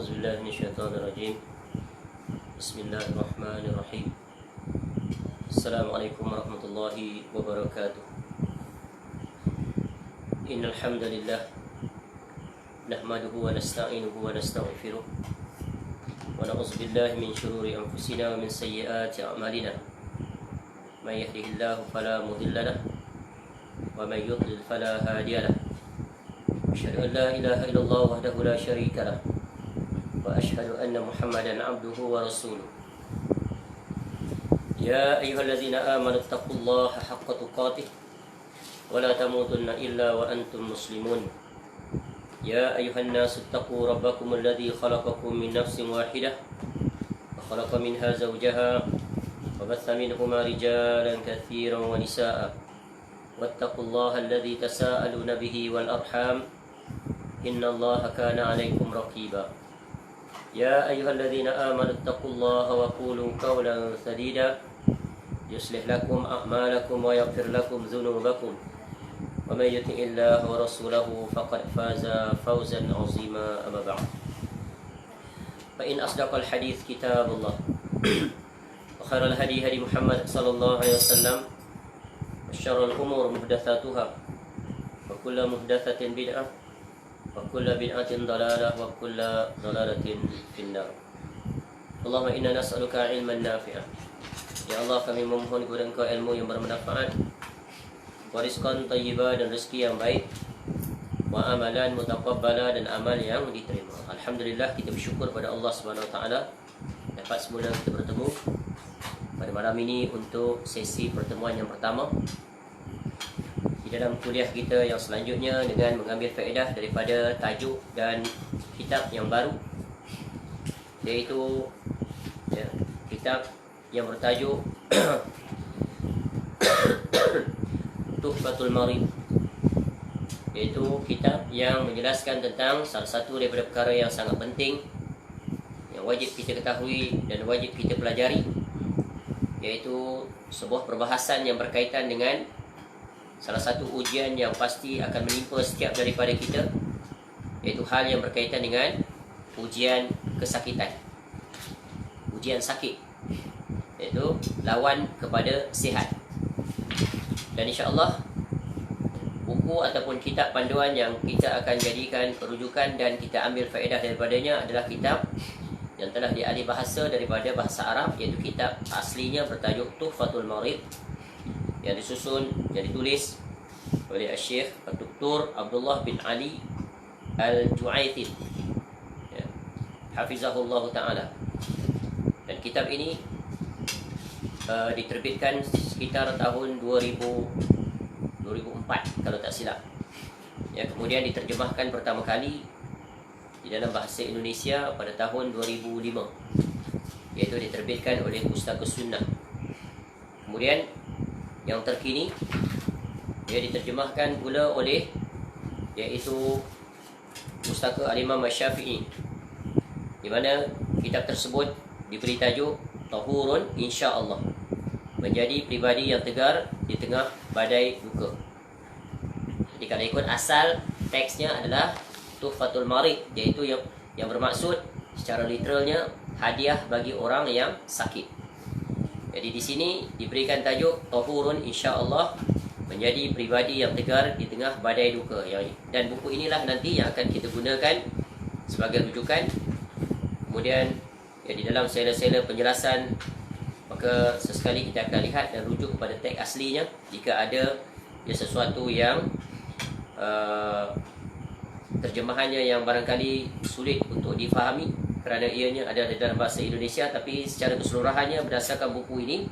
أعوذ بالله من الشيطان الرجيم. بسم الله الرحمن الرحيم. السلام عليكم ورحمة الله وبركاته. إن الحمد لله نحمده ونستعينه ونستغفره ونعوذ بالله من شرور أنفسنا ومن سيئات أعمالنا. من يهده الله فلا مضل له ومن يضلل فلا هادي له. أشهد أن لا إله إلا الله وحده لا شريك له وأشهد أن محمدا عبده ورسوله. يا أيها الذين آمنوا اتقوا الله حق تقاته ولا تموتن إلا وأنتم مسلمون. يا أيها الناس اتقوا ربكم الذي خلقكم من نفس واحدة وخلق منها زوجها وبث منهما رجالا كثيرا ونساء واتقوا الله الذي تساءلون به والأرحام إن الله كان عليكم رقيبا. يا أيها الذين آمنوا اتقوا الله وقولوا قولا سديدا يصلح لكم أعمالكم ويغفر لكم ذنوبكم ومن يطع الله ورسوله فقد فاز فوزا عظيما. أما بعد فإن أصدق الحديث كتاب الله وخير الهدي هدي محمد صلى الله عليه وسلم وشر الأمور محدثاتها وكل محدثة بدعة وكل بدعة ضلالة وكل ضلالة في النار. اللهم إنا نسألك علما نافعا. Ya Allah, kami memohon kepada Engkau ilmu yang bermanfaat, warizqan thayyiba, dan rezeki yang baik, wa amalan mutaqabbala, dan amal yang diterima. Alhamdulillah, kita bersyukur pada Allah Subhanahu Wa Taala dapat semula kita bertemu pada malam ini untuk sesi pertemuan yang pertama di dalam kuliah kita yang selanjutnya dengan mengambil faedah daripada tajuk dan kitab yang baru, iaitu kitab yang bertajuk Tuhfatul Marid, iaitu kitab yang menjelaskan tentang salah satu daripada perkara yang sangat penting yang wajib kita ketahui dan wajib kita pelajari, iaitu sebuah perbahasan yang berkaitan dengan salah satu ujian yang pasti akan menimpa setiap daripada kita, iaitu hal yang berkaitan dengan ujian kesakitan, ujian sakit, iaitu lawan kepada sihat. Dan insya-Allah buku ataupun kitab panduan yang kita akan jadikan rujukan dan kita ambil faedah daripadanya adalah kitab yang telah dialih bahasa daripada bahasa Arab, iaitu kitab aslinya bertajuk Tuhfatul Marid, yang disusun, yang ditulis oleh Syekh Dr. Abdullah bin Ali Al-Ju'aithin, hafizahullah ta'ala. Dan kitab ini diterbitkan sekitar tahun 2004 kalau tak silap. Kemudian diterjemahkan pertama kali di dalam bahasa Indonesia pada tahun 2005, iaitu diterbitkan oleh Pustaka Sunnah. Kemudian yang terkini dia diterjemahkan pula oleh iaitu Pustaka Al-Imam Asy-Syafi'i, di mana kitab tersebut diberi tajuk Tahurun Insya-Allah, menjadi pribadi yang tegar di tengah badai duka. Jadi kalau ikut asal teksnya adalah Tuhfatul Marid, iaitu yang bermaksud secara literalnya hadiah bagi orang yang sakit. Jadi di sini diberikan tajuk Tahurun Insya-Allah, menjadi pribadi yang tegar di tengah badai duka. Dan buku inilah nanti yang akan kita gunakan sebagai rujukan. Kemudian di dalam sela-sela penjelasan, maka sesekali kita akan lihat dan rujuk kepada teks aslinya jika ada sesuatu yang terjemahannya yang barangkali sulit untuk difahami kerana ianya ada dalam bahasa Indonesia, tapi secara keseluruhannya berdasarkan buku ini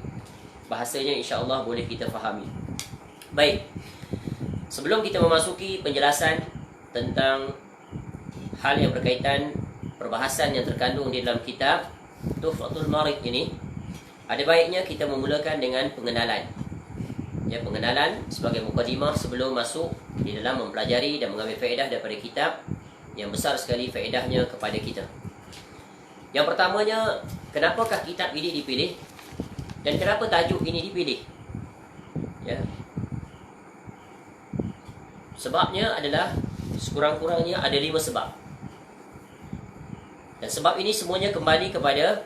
bahasanya insya-Allah boleh kita fahami. Baik, sebelum kita memasuki penjelasan tentang hal yang berkaitan perbahasan yang terkandung di dalam kitab Tuhfatul Marid ini, ada baiknya kita memulakan dengan pengenalan. Pengenalan sebagai mukadimah sebelum masuk di dalam mempelajari dan mengambil faedah daripada kitab yang besar sekali faedahnya kepada kita. Yang pertamanya, kenapakah kitab ini dipilih dan kenapa tajuk ini dipilih? Sebabnya adalah sekurang-kurangnya ada 5 sebab. Dan sebab ini semuanya kembali kepada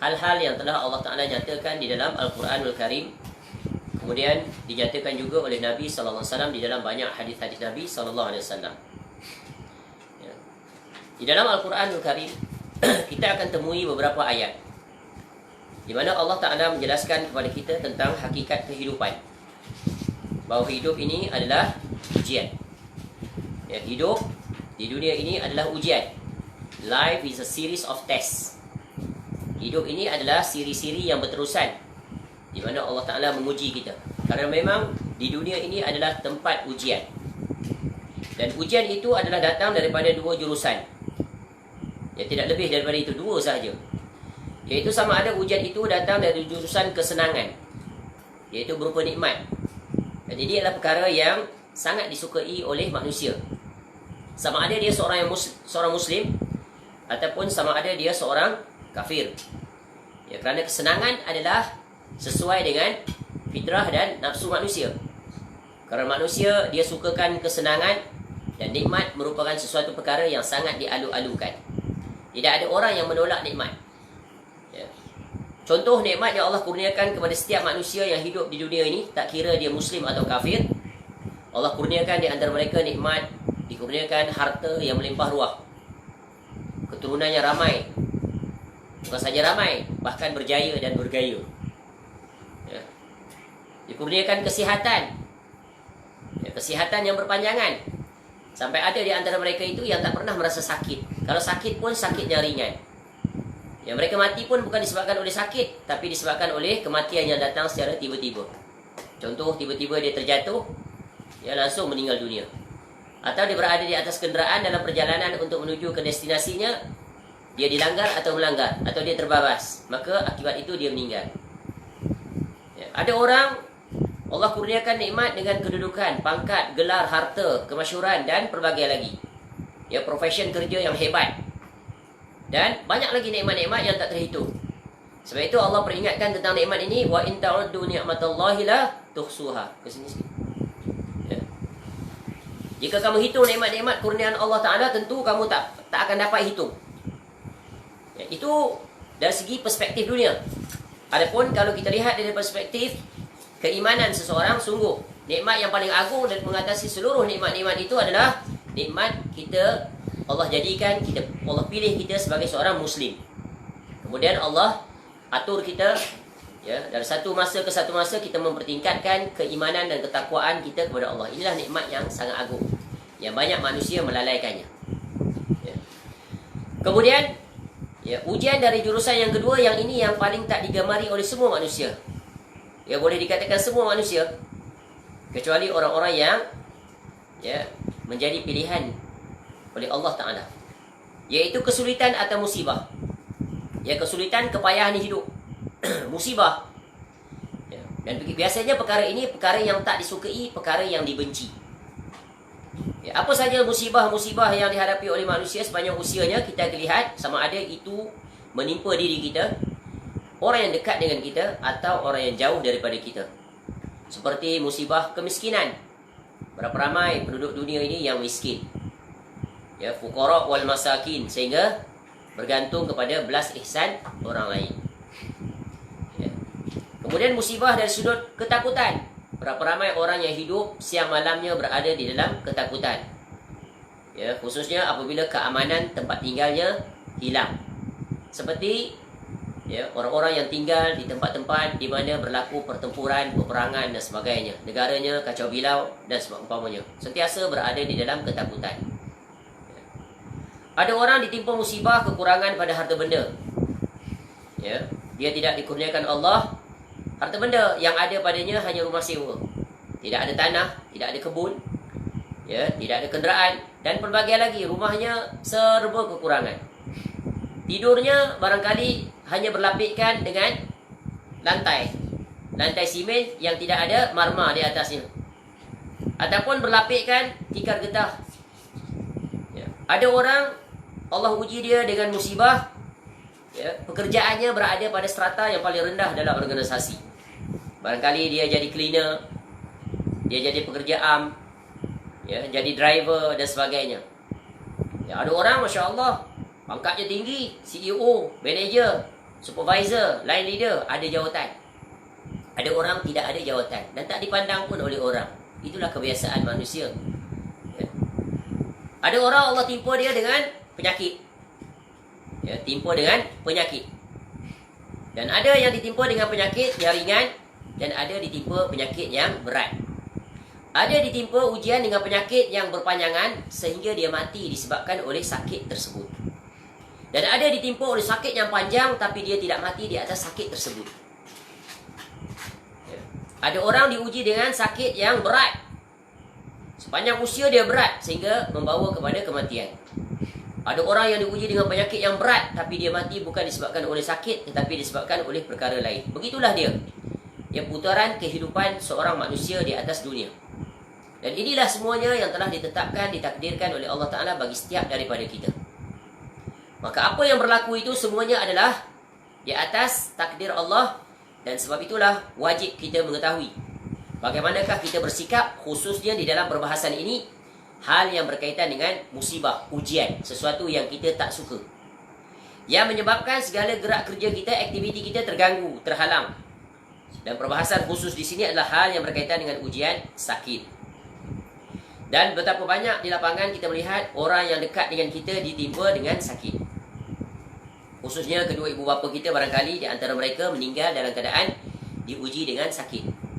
hal-hal yang telah Allah Ta'ala nyatakan di dalam Al-Quranul Karim. Kemudian dinyatakan juga oleh Nabi SAW di dalam banyak hadis-hadis Nabi SAW. Ya. Di dalam Al-Quranul Karim kita akan temui beberapa ayat di mana Allah Ta'ala menjelaskan kepada kita tentang hakikat kehidupan, bahawa hidup ini adalah ujian. Ya, hidup di dunia ini adalah ujian. Life is a series of tests. Hidup ini adalah siri-siri yang berterusan, di mana Allah Ta'ala menguji kita. Kerana memang di dunia ini adalah tempat ujian. Dan ujian itu adalah datang daripada dua jurusan. Ya, tidak lebih daripada itu, dua sahaja. Iaitu sama ada ujian itu datang dari jurusan kesenangan, iaitu berupa nikmat. Dan ini adalah perkara yang sangat disukai oleh manusia. Sama ada dia seorang Muslim ataupun sama ada dia seorang kafir. Ya, kerana kesenangan adalah sesuai dengan fitrah dan nafsu manusia. Kerana manusia dia sukakan kesenangan, dan nikmat merupakan sesuatu perkara yang sangat dialu-alukan. Tidak ada orang yang menolak nikmat. Ya. Contoh nikmat yang Allah kurniakan kepada setiap manusia yang hidup di dunia ini, tak kira dia Muslim atau kafir, Allah kurniakan di antara mereka nikmat, dikurniakan harta yang melimpah ruah, keturunannya ramai. Bukan saja ramai, bahkan berjaya dan bergaya. Ya. Dikurniakan kesihatan, ya, kesihatan yang berpanjangan. Sampai ada di antara mereka itu yang tak pernah merasa sakit. Kalau sakit pun sakitnya ringan. Yang mereka mati pun bukan disebabkan oleh sakit, tapi disebabkan oleh kematian yang datang secara tiba-tiba. Contoh, tiba-tiba dia terjatuh, dia langsung meninggal dunia. Atau dia berada di atas kenderaan dalam perjalanan untuk menuju ke destinasinya, dia dilanggar atau melanggar, atau dia terbabas, maka akibat itu dia meninggal. Ya, ada orang Allah kurniakan nikmat dengan kedudukan, pangkat, gelar, harta, kemasyhuran dan pelbagai lagi. Ya, profession kerja yang hebat. Dan banyak lagi nikmat-nikmat yang tak terhitung. Sebab itu Allah peringatkan tentang nikmat ini, wa in ta'uddu ni'matallahi la tuhsuha. Ke sini sikit. Ya. Jika kamu hitung nikmat-nikmat kurniaan Allah Ta'ala, tentu kamu tak akan dapat hitung. Ya, itu dari segi perspektif dunia. Adapun kalau kita lihat dari perspektif keimanan seseorang, sungguh nikmat yang paling agung dan mengatasi seluruh nikmat-nikmat itu adalah nikmat kita, Allah jadikan kita, Allah pilih kita sebagai seorang Muslim. Kemudian Allah atur kita, ya, dari satu masa ke satu masa kita mempertingkatkan keimanan dan ketakwaan kita kepada Allah. Inilah nikmat yang sangat agung, yang banyak manusia melalaikannya. Ya. Kemudian, ya, ujian dari jurusan yang kedua, yang ini yang paling tak digemari oleh semua manusia. Ya, boleh dikatakan semua manusia, kecuali orang-orang yang, ya, menjadi pilihan oleh Allah Ta'ala, iaitu kesulitan atau musibah. Ya, kesulitan, kepayahan hidup, musibah. Ya, dan biasanya perkara ini perkara yang tak disukai, perkara yang dibenci. Ya, apa saja musibah-musibah yang dihadapi oleh manusia sepanjang usianya, kita lihat sama ada itu menimpa diri kita, orang yang dekat dengan kita, atau orang yang jauh daripada kita. Seperti musibah kemiskinan. Berapa ramai penduduk dunia ini yang miskin, ya, fuqara wal masakin, sehingga bergantung kepada belas ihsan orang lain. Ya. Kemudian musibah dari sudut ketakutan. Berapa ramai orang yang hidup siang malamnya berada di dalam ketakutan. Ya, khususnya apabila keamanan tempat tinggalnya hilang. Seperti, ya, orang-orang yang tinggal di tempat-tempat di mana berlaku pertempuran, peperangan dan sebagainya. Negaranya kacau bilau dan seumpamanya. Sentiasa berada di dalam ketakutan. Ya. Ada orang ditimpa musibah kekurangan pada harta benda. Ya, dia tidak dikurniakan Allah harta benda, yang ada padanya hanya rumah sewa. Tidak ada tanah, tidak ada kebun, ya, tidak ada kenderaan dan pelbagai lagi. Rumahnya serba kekurangan. Tidurnya barangkali hanya berlapikkan dengan lantai simen yang tidak ada marmar di atasnya, ataupun berlapikkan tikar getah. Ya. Ada orang Allah uji dia dengan musibah, ya, pekerjaannya berada pada strata yang paling rendah dalam organisasi. Barangkali dia jadi cleaner, dia jadi pekerja ya, jadi driver dan sebagainya. Ya, ada orang, Masya Allah, Pangkatnya tinggi, CEO, manager, supervisor, line leader, ada jawatan. Ada orang tidak ada jawatan dan tak dipandang pun oleh orang. Itulah kebiasaan manusia. Ya. Ada orang Allah timpa dia dengan penyakit. Ya, timpa dengan penyakit. Dan ada yang ditimpa dengan penyakit yang ringan dan ada ditimpa penyakit yang berat. Ada ditimpa ujian dengan penyakit yang berpanjangan sehingga dia mati disebabkan oleh sakit tersebut. Dan ada ditimpa oleh sakit yang panjang tapi dia tidak mati di atas sakit tersebut. Ya. Ada orang diuji dengan sakit yang berat. Sepanjang usia dia berat sehingga membawa kepada kematian. Ada orang yang diuji dengan penyakit yang berat tapi dia mati bukan disebabkan oleh sakit tetapi disebabkan oleh perkara lain. Begitulah dia. Ya, putaran kehidupan seorang manusia di atas dunia. Dan inilah semuanya yang telah ditetapkan, ditakdirkan oleh Allah Ta'ala bagi setiap daripada kita. Maka apa yang berlaku itu semuanya adalah di atas takdir Allah. Dan sebab itulah wajib kita mengetahui bagaimanakah kita bersikap khususnya di dalam perbahasan ini. Hal yang berkaitan dengan musibah, ujian, sesuatu yang kita tak suka, yang menyebabkan segala gerak kerja kita, aktiviti kita terganggu, terhalang. Dan perbahasan khusus di sini adalah hal yang berkaitan dengan ujian sakit. Dan betapa banyak di lapangan kita melihat orang yang dekat dengan kita ditimpa dengan sakit. Khususnya kedua ibu bapa kita barangkali di antara mereka meninggal dalam keadaan diuji dengan sakit.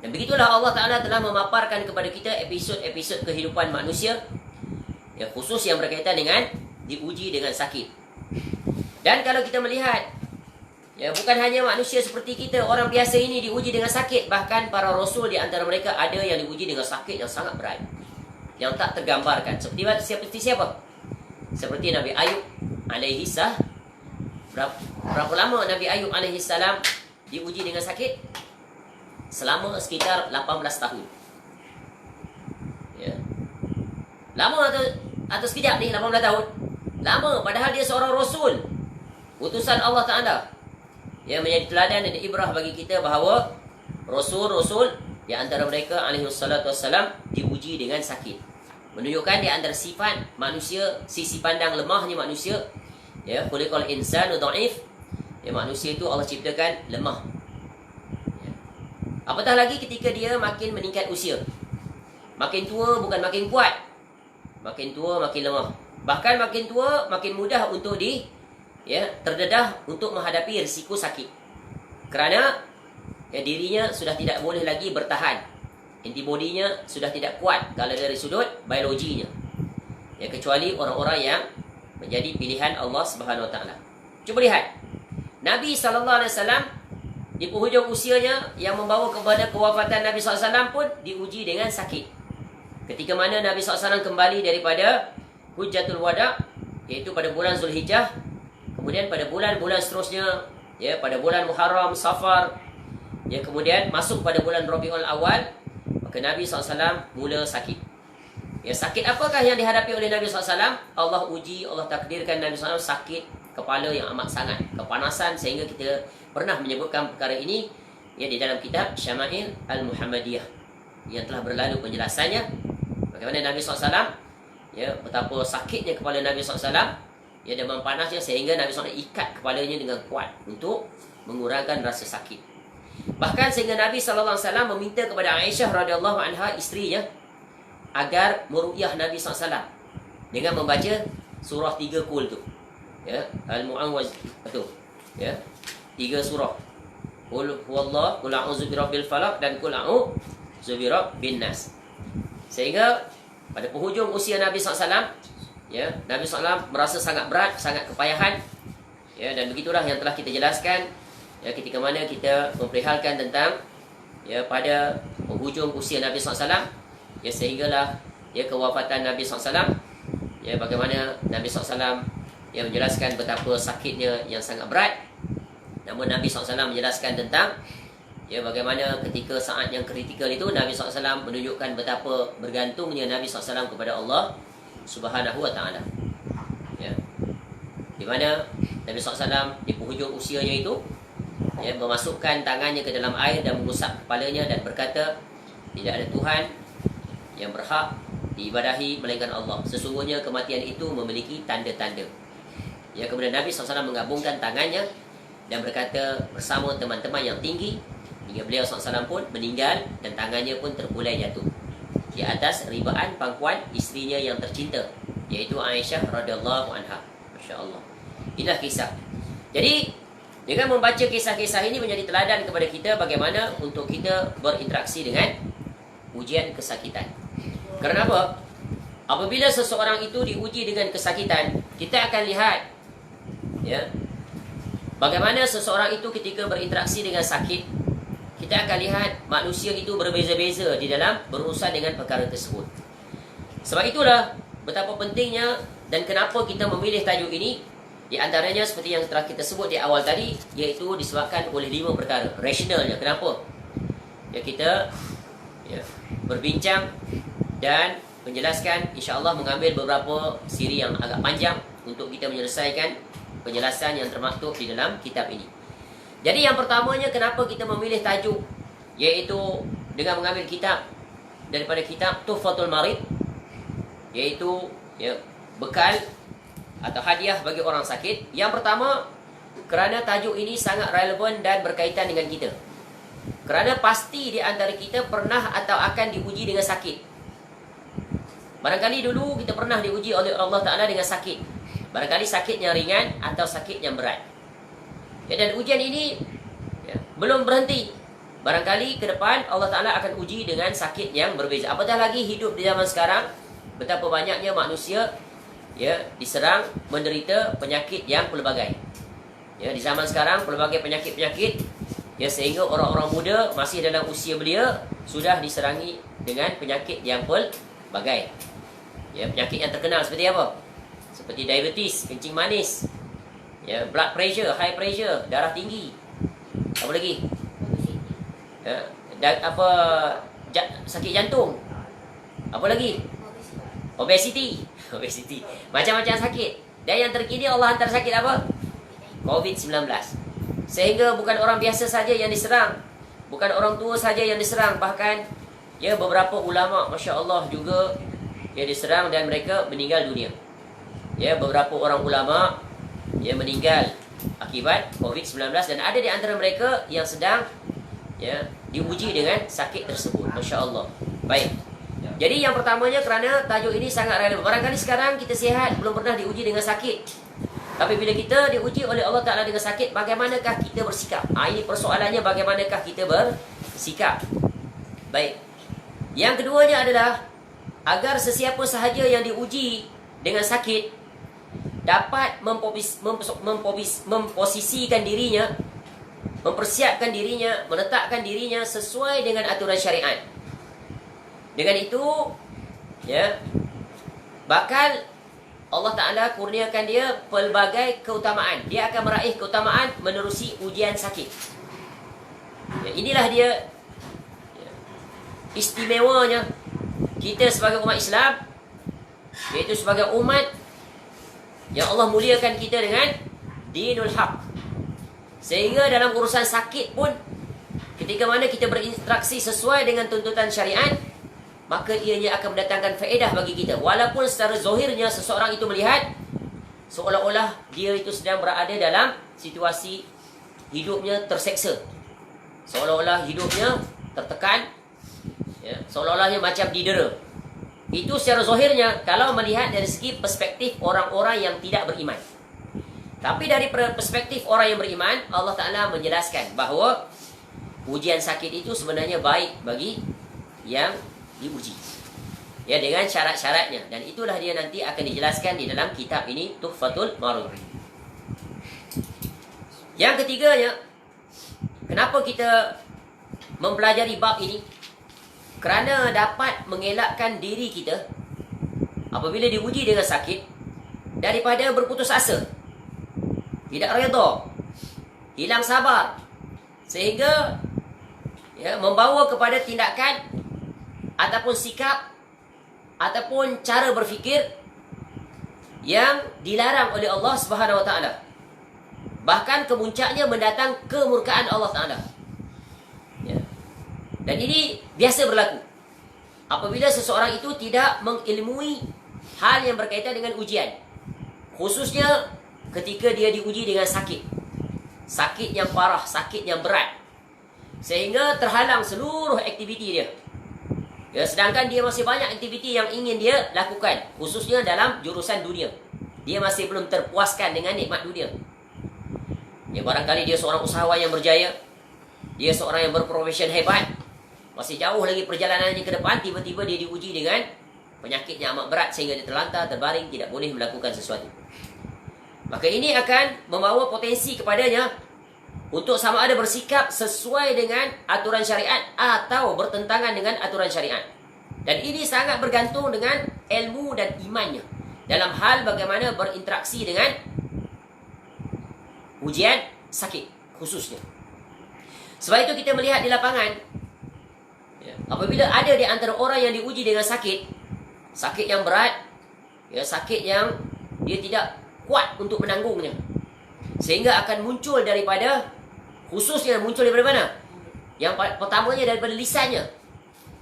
Dan begitulah Allah Ta'ala telah memaparkan kepada kita episod-episod kehidupan manusia yang khusus yang berkaitan dengan diuji dengan sakit. Dan kalau kita melihat, ya, bukan hanya manusia seperti kita, orang biasa ini diuji dengan sakit. Bahkan para rasul di antara mereka ada yang diuji dengan sakit yang sangat berat, yang tak tergambarkan. Seperti siapa? Seperti Nabi Ayub alaihi salam. Berapa lama Nabi Ayub alaihi salam diuji dengan sakit? Selama sekitar 18 tahun. Ya. Lama atau sekejap ni 18 tahun? Lama, padahal dia seorang rasul, utusan Allah Ta'ala, yang menjadi teladan dan ibrah bagi kita bahawa rasul-rasul di antara mereka alaihi salatu wassalam diuji dengan sakit. Menunjukkan di antara sifat manusia, sisi pandang lemahnya manusia, ya, khuliqal insanu dhaif. Ya, manusia itu Allah ciptakan lemah. Apatah lagi ketika dia makin meningkat usia. Makin tua bukan makin kuat. Makin tua makin lemah. Bahkan makin tua makin mudah untuk terdedah untuk menghadapi risiko sakit. Kerana dirinya sudah tidak boleh lagi bertahan. Antibodinya sudah tidak kuat kalau dari sudut biologinya. Kecuali orang-orang yang menjadi pilihan Allah Subhanahu Wa Taala. Cuba lihat. Nabi SAW di penghujung usianya yang membawa kepada kewafatan Nabi SAW pun diuji dengan sakit. Ketika mana Nabi SAW kembali daripada Hujjatul Wada, iaitu pada bulan Zulhijjah, kemudian pada bulan-bulan seterusnya, ya, pada bulan Muharram, Safar, ya, kemudian masuk pada bulan Rabiul Awal, maka Nabi SAW mula sakit. Ya, sakit apakah yang dihadapi oleh Nabi SAW? Allah uji, Allah takdirkan Nabi SAW sakit kepala yang amat sangat, kepanasan, sehingga kita pernah menyebutkan perkara ini, ya, di dalam kitab Syama'il Al-Muhammadiyah yang telah berlalu penjelasannya. Bagaimana Nabi SAW, ya, betapa sakitnya kepala Nabi SAW, ya, demam panasnya sehingga Nabi SAW ikat kepalanya dengan kuat untuk mengurangkan rasa sakit. Bahkan sehingga Nabi SAW meminta kepada Aisyah radhiyallahu anha, isterinya, agar meruqyah Nabi SAW dengan membaca surah 3 kul tu, ya, Al-Mu'awwaz tu, ya, 3 surah. Qul huwallah, qul a'udzu birabbil falaq, dan qul a'udzu birabbin nas. Sehingga pada penghujung usia Nabi SAW, ya, Nabi SAW merasa sangat berat, sangat kepayahan, ya, dan begitulah yang telah kita jelaskan, ya, ketika mana kita memerihalkan tentang, ya, pada penghujung usia Nabi SAW, ya, sehinggalah, ya, kewafatan Nabi SAW, ya, bagaimana Nabi SAW, ya, menjelaskan betapa sakitnya yang sangat berat. Namun Nabi SAW menjelaskan tentang, ya, bagaimana ketika saat yang kritikal itu Nabi SAW menunjukkan betapa bergantungnya Nabi SAW kepada Allah Subhanahu Wa Taala. Ya, di mana Nabi SAW di penghujung usianya itu, ya, memasukkan tangannya ke dalam air dan mengusap kepalanya dan berkata, tidak ada Tuhan yang berhak diibadahi melainkan Allah. Sesungguhnya kematian itu memiliki tanda-tanda. Ya, kemudian Nabi SAW menggabungkan tangannya dan berkata bersama teman-teman yang tinggi, hingga beliau SAW pun meninggal dan tangannya pun terkulai jatuh di atas ribaan pangkuan isterinya yang tercinta, yaitu Aisyah radhiyallahu anha. Masya Allah. Inilah kisah. Jadi dengan membaca kisah-kisah ini menjadi teladan kepada kita bagaimana untuk kita berinteraksi dengan ujian kesakitan. Kerana apa? Apabila seseorang itu diuji dengan kesakitan, kita akan lihat, ya, bagaimana seseorang itu ketika berinteraksi dengan sakit. Kita akan lihat manusia itu berbeza-beza di dalam berurusan dengan perkara tersebut. Sebab itulah betapa pentingnya dan kenapa kita memilih tajuk ini. Di antaranya seperti yang telah kita sebut di awal tadi, iaitu disebabkan oleh 5 perkara. Rasionalnya, kenapa? Ya, kita berbincang dan menjelaskan, insya-Allah mengambil beberapa siri yang agak panjang untuk kita menyelesaikan penjelasan yang termaktub di dalam kitab ini. Jadi yang pertamanya, kenapa kita memilih tajuk, iaitu dengan mengambil kitab daripada kitab Tuhfatul Marid, iaitu bekal atau hadiah bagi orang sakit. Yang pertama, kerana tajuk ini sangat relevan dan berkaitan dengan kita. Kerana pasti di antara kita pernah atau akan diuji dengan sakit. Barangkali dulu kita pernah diuji oleh Allah Ta'ala dengan sakit. Barangkali sakit yang ringan atau sakit yang berat. Dan ujian ini belum berhenti. Barangkali ke depan Allah Ta'ala akan uji dengan sakit yang berbeza. Apatah lagi hidup di zaman sekarang, betapa banyaknya manusia diserang menderita penyakit yang pelbagai. Di zaman sekarang pelbagai penyakit-penyakit, sehingga orang-orang muda masih dalam usia belia sudah diserangi dengan penyakit yang pelbagai. Penyakit yang terkenal seperti apa? Seperti diabetes, kencing manis, blood pressure, high pressure, darah tinggi. Apa lagi? Sakit jantung. Apa lagi? Obesity. Macam-macam sakit. Dan yang terkini Allah hantar sakit apa? COVID-19. Sehingga bukan orang biasa saja yang diserang, bukan orang tua saja yang diserang, bahkan beberapa ulama, Masya Allah, juga diserang dan mereka meninggal dunia. Beberapa orang ulama meninggal akibat COVID-19, dan ada di antara mereka yang sedang diuji dengan sakit tersebut. Masya Allah. Baik. Jadi yang pertamanya kerana tajuk ini sangat relevan. Barangkali sekarang kita sihat, belum pernah diuji dengan sakit. Tapi bila kita diuji oleh Allah Ta'ala dengan sakit, bagaimanakah kita bersikap? Ini persoalannya, bagaimanakah kita bersikap? Baik. Yang keduanya adalah agar sesiapa sahaja yang diuji dengan sakit dapat memposisikan dirinya, mempersiapkan dirinya, meletakkan dirinya sesuai dengan aturan syariat. Dengan itu, bakal Allah Ta'ala kurniakan dia pelbagai keutamaan. Dia akan meraih keutamaan menerusi ujian sakit. Inilah dia istimewanya kita sebagai umat Islam, iaitu sebagai umat yang Allah muliakan kita dengan dinul haq. Sehingga dalam urusan sakit pun, ketika mana kita berinteraksi sesuai dengan tuntutan syariat, maka ianya akan mendatangkan faedah bagi kita. Walaupun secara zahirnya seseorang itu melihat seolah-olah dia itu sedang berada dalam situasi hidupnya terseksa, seolah-olah hidupnya tertekan, seolah-olahnya macam didera. Itu secara zahirnya kalau melihat dari segi perspektif orang-orang yang tidak beriman. Tapi dari perspektif orang yang beriman, Allah Ta'ala menjelaskan bahawa ujian sakit itu sebenarnya baik bagi yang diuji, dengan syarat-syaratnya. Dan itulah dia nanti akan dijelaskan di dalam kitab ini, Tuhfatul Marid. Yang ketiganya, kenapa kita mempelajari bab ini? Kerana dapat mengelakkan diri kita apabila diuji dengan sakit daripada berputus asa, tidak redha, hilang sabar, sehingga membawa kepada tindakan ataupun sikap ataupun cara berfikir yang dilarang oleh Allah Subhanahu Wa Taala. Bahkan kemuncaknya mendatang kemurkaan Allah Taala. Dan ini biasa berlaku. apabila seseorang itu tidak mengilmui hal yang berkaitan dengan ujian, khususnya ketika dia diuji dengan sakit, sakit yang parah, sakit yang berat, sehingga terhalang seluruh aktiviti dia. Ya, sedangkan dia masih banyak aktiviti yang ingin dia lakukan, khususnya dalam jurusan dunia. Dia masih belum terpuaskan dengan nikmat dunia. Ya, barangkali dia seorang usahawan yang berjaya, dia seorang yang berprofesion hebat, masih jauh lagi perjalanannya ke depan, tiba-tiba dia diuji dengan penyakit yang amat berat sehingga dia terlantar, terbaring, tidak boleh melakukan sesuatu. Maka ini akan membawa potensi kepadanya untuk sama ada bersikap sesuai dengan aturan syariat atau bertentangan dengan aturan syariat. Dan ini sangat bergantung dengan ilmu dan imannya dalam hal bagaimana berinteraksi dengan ujian sakit khususnya. Sebab itu kita melihat di lapangan, ya, apabila ada di antara orang yang diuji dengan sakit, sakit yang berat, ya, sakit yang dia tidak kuat untuk menanggungnya, sehingga akan muncul daripada, khususnya muncul daripada mana? Yang pertamanya daripada lisannya,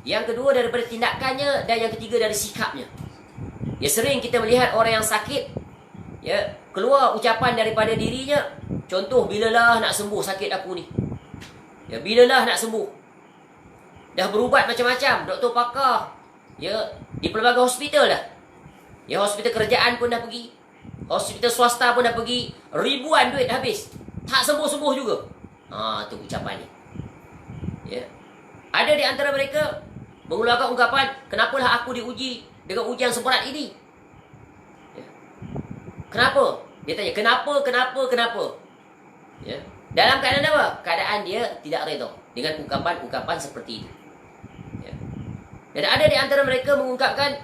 yang kedua daripada tindakannya, dan yang ketiga dari sikapnya. Ya, sering kita melihat orang yang sakit, ya, keluar ucapan daripada dirinya, contoh, bilalah nak sembuh sakit aku ni. Ya, bilalah nak sembuh. Dah berubat macam-macam, doktor pakar, ya, di pelbagai hospital dah. Ya, hospital kerajaan pun dah pergi, hospital swasta pun dah pergi, ribuan duit habis, tak sembuh-sembuh juga. Tu ucapan ni. Ya. Ada di antara mereka mengeluarkan ungkapan, kenapalah aku diuji dengan ujian seberat ini? Ya. Kenapa? Dia tanya, kenapa? Ya. Dalam keadaan apa? Keadaan dia tidak redha dengan ungkapan-ungkapan seperti itu. Ya. Dan ada di antara mereka mengungkapkan,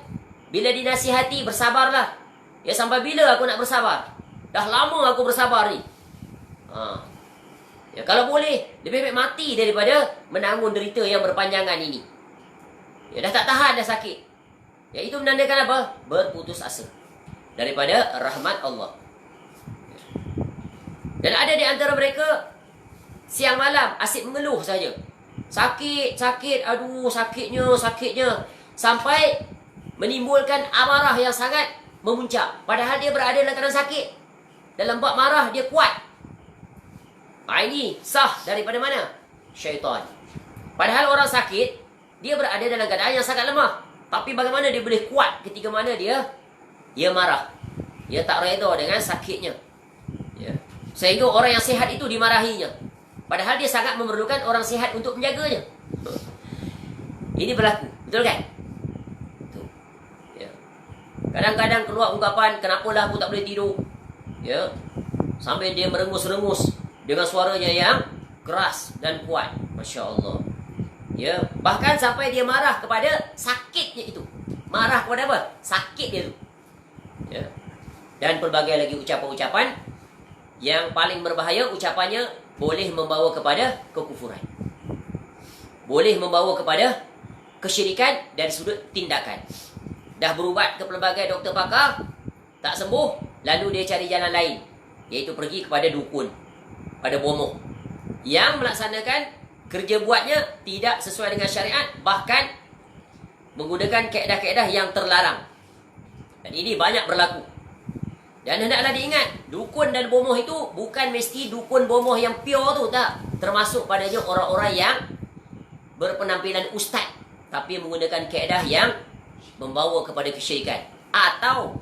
bila dinasihati, bersabarlah. Ya, sampai bila aku nak bersabar? Dah lama aku bersabar ni. Ya, kalau boleh, lebih baik mati daripada menanggung derita yang berpanjangan ini. Ya, dah tak tahan, dah sakit. Ya, itu menandakan apa? Berputus asa daripada rahmat Allah. Dan ada di antara mereka siang malam asyik mengeluh saja. Sakit, aduh sakitnya. Sampai menimbulkan amarah yang sangat memuncak. Padahal dia berada dalam keadaan sakit. Dalam bab marah dia kuat. Ini sah daripada mana? Syaitan. Padahal orang sakit, dia berada dalam keadaan yang sangat lemah. Tapi bagaimana dia boleh kuat ketika mana dia marah? Dia tak reda dengan sakitnya. Ya. Sehingga orang yang sihat itu dimarahinya. Padahal dia sangat memerlukan orang sihat untuk menjaganya. Ini berlaku. Betul kan? Ya. Kadang-kadang keluar ungkapan, kenapalah aku tak boleh tidur. Ya. Sambil dia merengus-rengus dengan suaranya yang keras dan kuat. Masya Allah. Ya. Bahkan sampai dia marah kepada sakitnya itu. Marah kepada apa? Sakit dia itu. Ya. Dan pelbagai lagi ucapan-ucapan yang paling berbahaya, ucapannya boleh membawa kepada kekufuran, boleh membawa kepada kesyirikan dari sudut tindakan. Dah berubat ke pelbagai doktor pakar, tak sembuh, lalu dia cari jalan lain, iaitu pergi kepada dukun, pada bomoh, yang melaksanakan kerja buatnya tidak sesuai dengan syariat, bahkan menggunakan kaedah-kaedah yang terlarang. Dan ini banyak berlaku. Dan hendaklah diingat, dukun dan bomoh itu bukan mesti dukun bomoh yang pure tu, tak. Termasuk padanya orang-orang yang berpenampilan ustaz, tapi menggunakan kaedah yang membawa kepada kesyirikan. Atau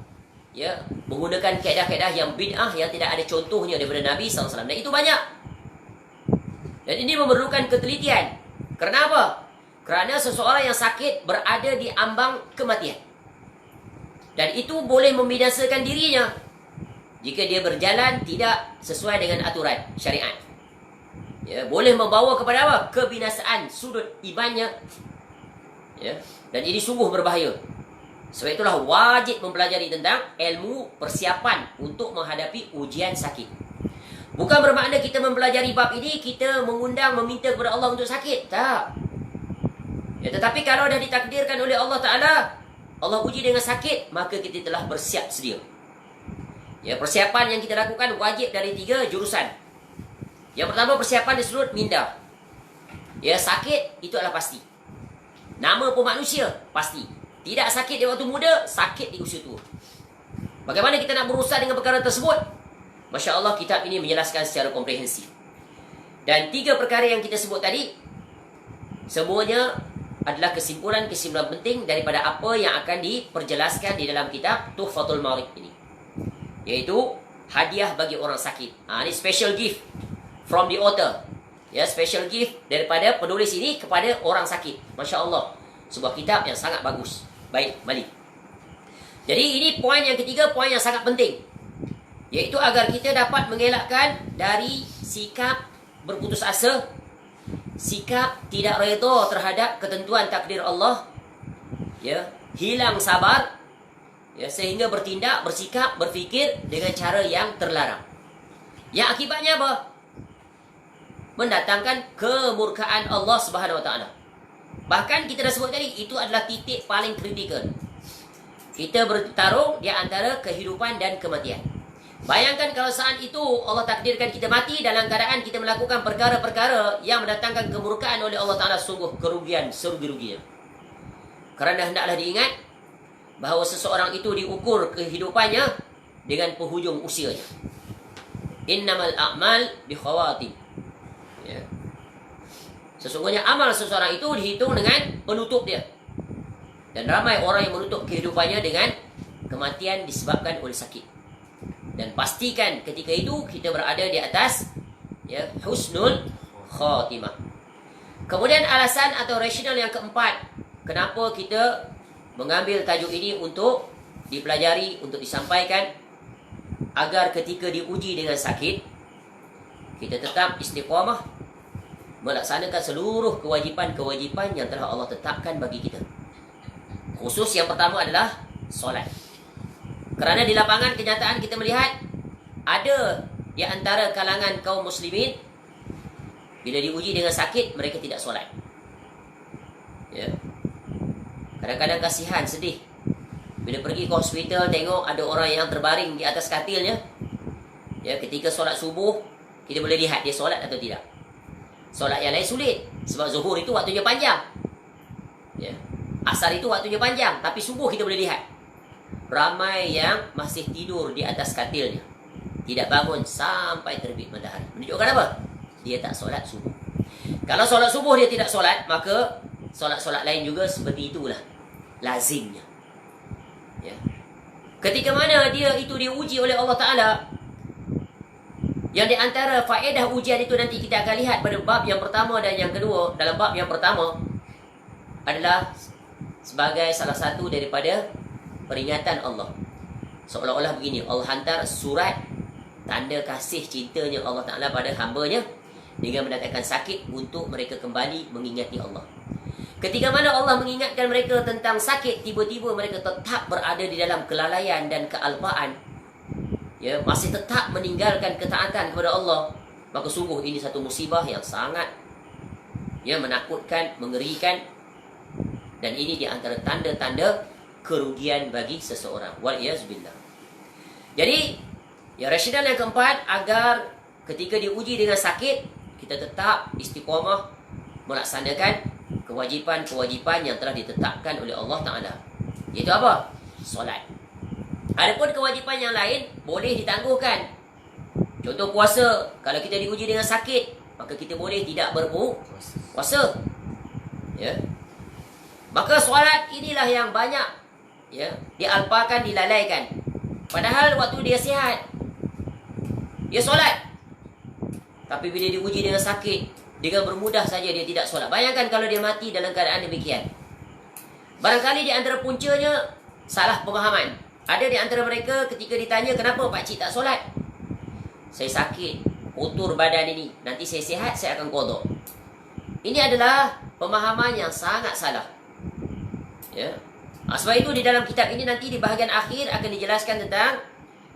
ya, menggunakan kaedah-kaedah yang bid'ah yang tidak ada contohnya daripada Nabi SAW. Dan itu banyak. Dan ini memerlukan ketelitian. Kenapa? Kerana seseorang yang sakit berada di ambang kematian. Dan itu boleh membinasakan dirinya jika dia berjalan tidak sesuai dengan aturan syariat. Ya, boleh membawa kepada apa? Kebinasaan sudut imannya. Ya, dan ini sungguh berbahaya. Sebab itulah wajib mempelajari tentang ilmu persiapan untuk menghadapi ujian sakit. Bukan bermakna kita mempelajari bab ini, kita mengundang, meminta kepada Allah untuk sakit. Tak. Ya, tetapi kalau dah ditakdirkan oleh Allah Ta'ala, Allah uji dengan sakit, maka kita telah bersiap sedia. Ya, persiapan yang kita lakukan wajib dari 3 jurusan. Yang pertama, persiapan di sudut minda. Ya, sakit itu adalah pasti. Nama pun manusia, pasti. Tidak sakit di waktu muda, sakit di usia tua. Bagaimana kita nak berusaha dengan perkara tersebut? Masya Allah, kitab ini menjelaskan secara komprehensif. Dan 3 perkara yang kita sebut tadi, semuanya adalah kesimpulan-kesimpulan penting daripada apa yang akan diperjelaskan di dalam kitab Tuhfatul Marid ini. Iaitu hadiah bagi orang sakit. Ini special gift from the author. Ya, special gift daripada penulis ini kepada orang sakit. Masya Allah, sebuah kitab yang sangat bagus. Baik, balik. Jadi ini poin yang ketiga, poin yang sangat penting. Iaitu agar kita dapat mengelakkan dari sikap berputus asa, sikap tidak redha terhadap ketentuan takdir Allah, ya, hilang sabar, ya, sehingga bertindak, bersikap, berfikir dengan cara yang terlarang. Yang akibatnya apa? Mendatangkan kemurkaan Allah Subhanahu Wa Taala. Bahkan kita dah sebut tadi, itu adalah titik paling kritikal. Kita bertarung di antara kehidupan dan kematian. Bayangkan kalau saat itu Allah takdirkan kita mati dalam keadaan kita melakukan perkara-perkara yang mendatangkan kemurkaan oleh Allah Ta'ala, sungguh kerugian serugi-ruginya. Kerana hendaklah diingat bahawa seseorang itu diukur kehidupannya dengan penghujung usianya. Innamal a'mal bikhawatim. Ya. Sesungguhnya amal seseorang itu dihitung dengan penutup dia. Dan ramai orang yang menutup kehidupannya dengan kematian disebabkan oleh sakit. Dan pastikan ketika itu kita berada di atas, ya, husnul khatimah. Kemudian alasan atau rasional yang keempat, kenapa kita mengambil tajuk ini untuk dipelajari, untuk disampaikan, agar ketika diuji dengan sakit, kita tetap istiqamah melaksanakan seluruh kewajipan-kewajipan yang telah Allah tetapkan bagi kita. Khusus yang pertama adalah solat. Kerana di lapangan kenyataan kita melihat ada di antara kalangan kaum muslimin bila diuji dengan sakit mereka tidak solat. Ya. Kadang-kadang kasihan, sedih. Bila pergi ke hospital tengok ada orang yang terbaring di atas katilnya. Ya, ketika solat subuh kita boleh lihat dia solat atau tidak. Solat yang lain sulit sebab zuhur itu waktunya panjang. Ya. Asar itu waktunya panjang, tapi subuh kita boleh lihat ramai yang masih tidur di atas katilnya, tidak bangun sampai terbit matahari. Menunjukkan apa? Dia tak solat subuh. Kalau solat subuh dia tidak solat, maka solat-solat lain juga seperti itulah lazimnya. Ya. Ketika mana dia itu diuji oleh Allah Ta'ala, yang di antara faedah ujian itu nanti kita akan lihat pada bab yang pertama dan yang kedua. Dalam bab yang pertama adalah sebagai salah satu daripada peringatan Allah. Seolah-olah begini, Allah hantar surat tanda kasih cintanya Allah Ta'ala pada hamba-Nya dengan mendatangkan sakit untuk mereka kembali mengingati Allah. Ketika mana Allah mengingatkan mereka tentang sakit, tiba-tiba mereka tetap berada di dalam kelalaian dan kealpaan, ya, masih tetap meninggalkan ketaatan kepada Allah, maka sungguh ini satu musibah yang sangat, ya, menakutkan, mengerikan. Dan ini di antara tanda-tanda kerugian bagi seseorang. Wal'iyazbillah. Jadi, ya, rasional yang keempat, agar ketika diuji dengan sakit, kita tetap istiqamah melaksanakan kewajipan-kewajipan yang telah ditetapkan oleh Allah Ta'ala. Iaitu apa? Solat. Adapun kewajipan yang lain boleh ditangguhkan. Contoh puasa. Kalau kita diuji dengan sakit, maka kita boleh tidak berpuasa. Ya. Maka solat inilah yang banyak, ya, dialpakan, dilalaikan. Padahal waktu dia sihat, dia solat. Tapi bila diuji dengan sakit, dengan bermudah saja dia tidak solat. Bayangkan kalau dia mati dalam keadaan demikian. Barangkali di antara puncanya salah pemahaman. Ada di antara mereka ketika ditanya, kenapa pakcik tak solat? Saya sakit, kotor badan ini, nanti saya sihat, saya akan qada. Ini adalah pemahaman yang sangat salah. Ya. Sebab itu di dalam kitab ini nanti di bahagian akhir akan dijelaskan tentang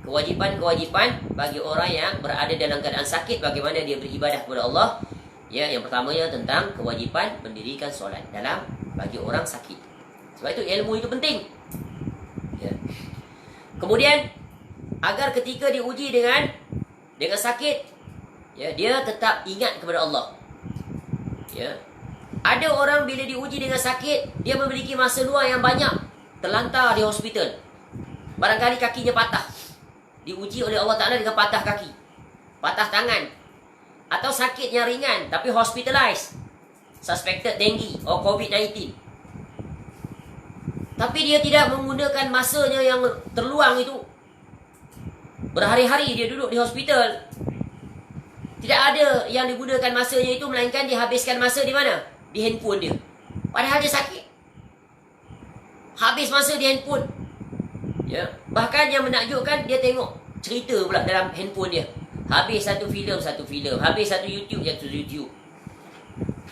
kewajipan-kewajipan bagi orang yang berada dalam keadaan sakit, bagaimana dia beribadah kepada Allah. Ya, yang pertamanya tentang kewajipan mendirikan solat dalam bagi orang sakit. Sebab itu ilmu itu penting. Ya. Kemudian agar ketika diuji dengan sakit, ya, dia tetap ingat kepada Allah. Ya. Ada orang bila diuji dengan sakit, dia memiliki masa luang yang banyak, terlantar di hospital. Barangkali kakinya patah, diuji oleh Allah Ta'ala dengan patah kaki, patah tangan, atau sakit yang ringan tapi hospitalized, suspected dengue or COVID-19. Tapi dia tidak menggunakan masanya yang terluang itu. Berhari-hari dia duduk di hospital. Tidak ada yang digunakan masanya itu, melainkan dihabiskan masa di mana? Di handphone dia. Padahal dia sakit, habis masa di handphone. Ya. Bahkan yang menakjubkan, dia tengok cerita pula dalam handphone dia. Habis satu filem, habis satu YouTube,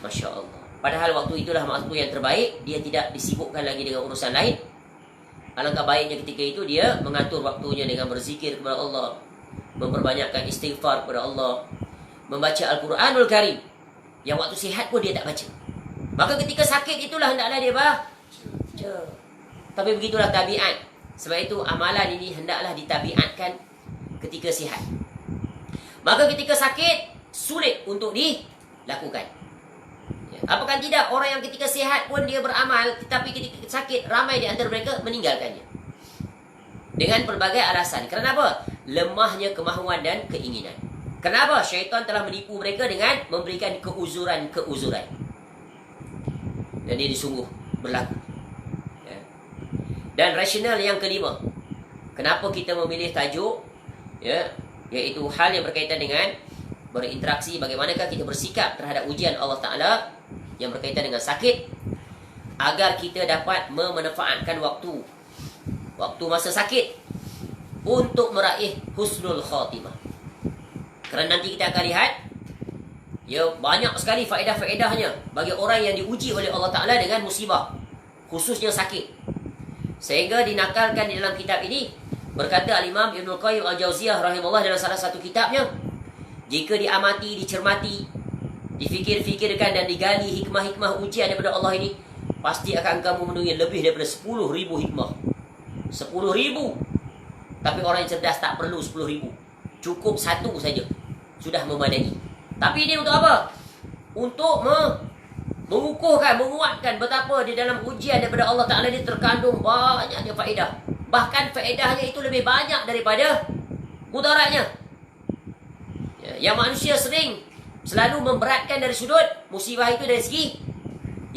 Masya Allah. Padahal waktu itulah waktu yang terbaik. Dia tidak disibukkan lagi dengan urusan lain. Alangkah baiknya ketika itu dia mengatur waktunya dengan berzikir kepada Allah, memperbanyakkan istighfar kepada Allah, membaca Al-Quranul Karim, yang waktu sihat pun dia tak baca. Maka ketika sakit itulah hendaklah dia baca. Tapi begitulah tabiat. Sebab itu amalan ini hendaklah ditabiatkan ketika sihat. Maka ketika sakit, sulit untuk dilakukan. Apakah tidak, orang yang ketika sihat pun dia beramal, tetapi ketika sakit, ramai di antara mereka meninggalkannya dengan pelbagai alasan. Kenapa? Lemahnya kemahuan dan keinginan. Kenapa? Syaitan telah menipu mereka dengan memberikan keuzuran-keuzuran. Dan ini sungguh berlaku. Dan rasional yang kelima, kenapa kita memilih tajuk, iaitu hal yang berkaitan dengan berinteraksi, bagaimanakah kita bersikap terhadap ujian Allah Ta'ala yang berkaitan dengan sakit, agar kita dapat memanfaatkan waktu masa sakit untuk meraih husnul khatimah. Kerana nanti kita akan lihat, banyak sekali faedah-faedahnya bagi orang yang diuji oleh Allah Ta'ala dengan musibah, khususnya sakit. Sehingga dinakalkan di dalam kitab ini, berkata Al-Imam Ibnul Qayyim Al-Jauziyah rahimahullah dalam salah satu kitabnya, jika diamati, dicermati, difikir-fikirkan dan digali hikmah-hikmah ujian daripada Allah ini, pasti akan kamu menemui lebih daripada 10,000 hikmah. 10,000. Tapi orang yang cerdas tak perlu 10,000. Cukup satu saja sudah memadai. Tapi ini untuk apa? Untuk mengukuhkan, menguatkan betapa di dalam ujian daripada Allah Ta'ala ini terkandung banyaknya faedah. Bahkan faedahnya itu lebih banyak daripada mudaratnya. Yang manusia selalu memberatkan dari sudut musibah itu dari segi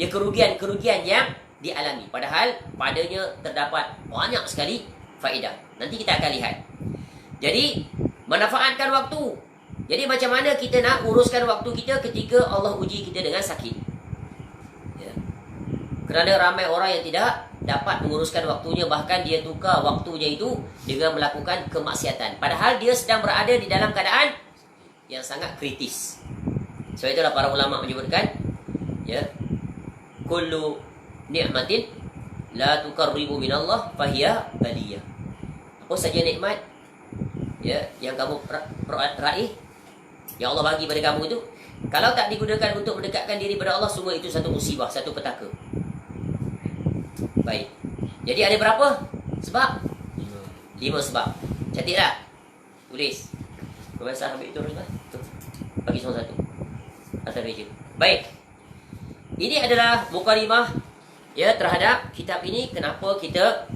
kerugian yang dialami. Padahal padanya terdapat banyak sekali faedah. Nanti kita akan lihat. Jadi manfaatkan waktu. Jadi macam mana kita nak uruskan waktu kita ketika Allah uji kita dengan sakit? Kerana ramai orang yang tidak dapat menguruskan waktunya, bahkan dia tukar waktunya itu dengan melakukan kemaksiatan. Padahal dia sedang berada di dalam keadaan yang sangat kritis. Sebab itulah para ulama menyebutkan, kullu ni'matin la tuqarribu minallah fahiya baliyah. Apa saja nikmat yang kamu raih, yang Allah bagi pada kamu itu, kalau tak digunakan untuk mendekatkan diri pada Allah, sungguh itu satu musibah, satu petaka. Baik. Jadi ada berapa sebab? 5 sebab. Cantik tak? Tulis. Profesor ambil itu terus. Bagi seorang satu atas meja. Baik. Ini adalah mukadimah terhadap kitab ini. Kenapa kita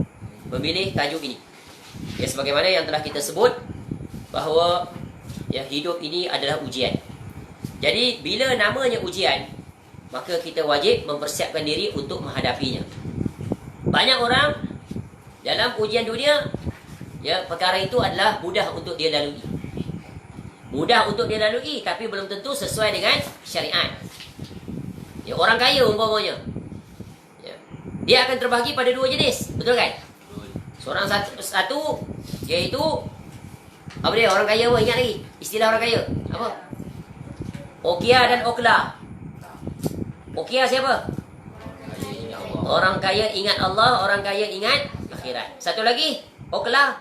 memilih tajuk ini? Sebagaimana yang telah kita sebut, bahawa hidup ini adalah ujian. Jadi bila namanya ujian, maka kita wajib mempersiapkan diri untuk menghadapinya. Banyak orang dalam ujian dunia, perkara itu adalah mudah untuk dia lalui. Mudah untuk dia lalui, tapi belum tentu sesuai dengan syariat. Orang kaya umpamanya, dia akan terbahagi pada 2 jenis, betul kan? Seorang satu iaitu apa dia? Orang kaya apa? Ingat lagi istilah orang kaya apa? Okia dan Okla. Okia siapa? Orang kaya ingat Allah, orang kaya ingat akhirat. Satu lagi, Okla.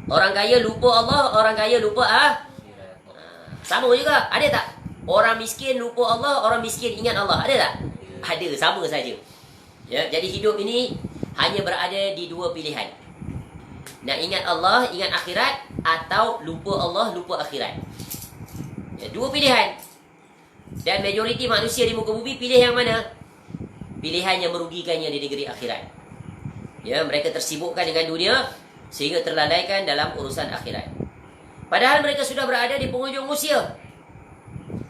Orang kaya lupa Allah, orang kaya lupa sama juga. Ada tak? Orang miskin lupa Allah, orang miskin ingat Allah. Ada tak? Ada, sama saja. Jadi hidup ini hanya berada di 2 pilihan. Nak ingat Allah, ingat akhirat, atau lupa Allah, lupa akhirat. 2 pilihan. Dan majoriti manusia di muka bumi pilih yang mana? Pilihan yang merugikannya di negeri akhirat. Ya, mereka tersibukkan dengan dunia sehingga terlalaikan dalam urusan akhirat. Padahal mereka sudah berada di penghujung usia.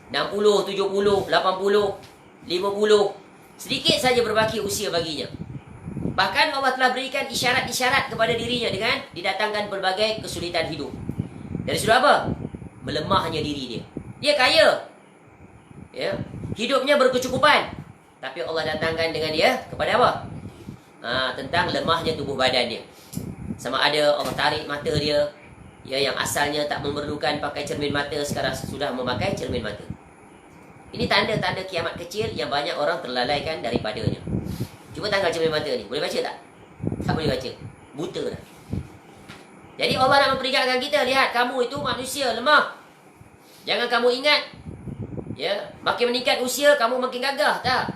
60, 70, 80, 50. Sedikit saja berbaki usia baginya. Bahkan Allah telah berikan isyarat-isyarat kepada dirinya dengan didatangkan berbagai kesulitan hidup. Dari sudut apa? Melemahnya diri dia. Dia kaya. Ya, hidupnya berkecukupan. Tapi Allah datangkan dengan dia kepada apa? Tentang lemahnya tubuh badan dia. Sama ada Allah tarik mata dia, ya, yang asalnya tak memerlukan pakai cermin mata sekarang sudah memakai cermin mata. Ini tanda-tanda kiamat kecil yang banyak orang terlalaikan daripadanya. Cuba tanggal cermin mata ni. Boleh baca tak? Tak boleh baca. Buta dah. Jadi Allah nak memperingatkan kita, lihat kamu itu manusia lemah. Jangan kamu ingat, ya, makin meningkat usia kamu makin gagah, tak?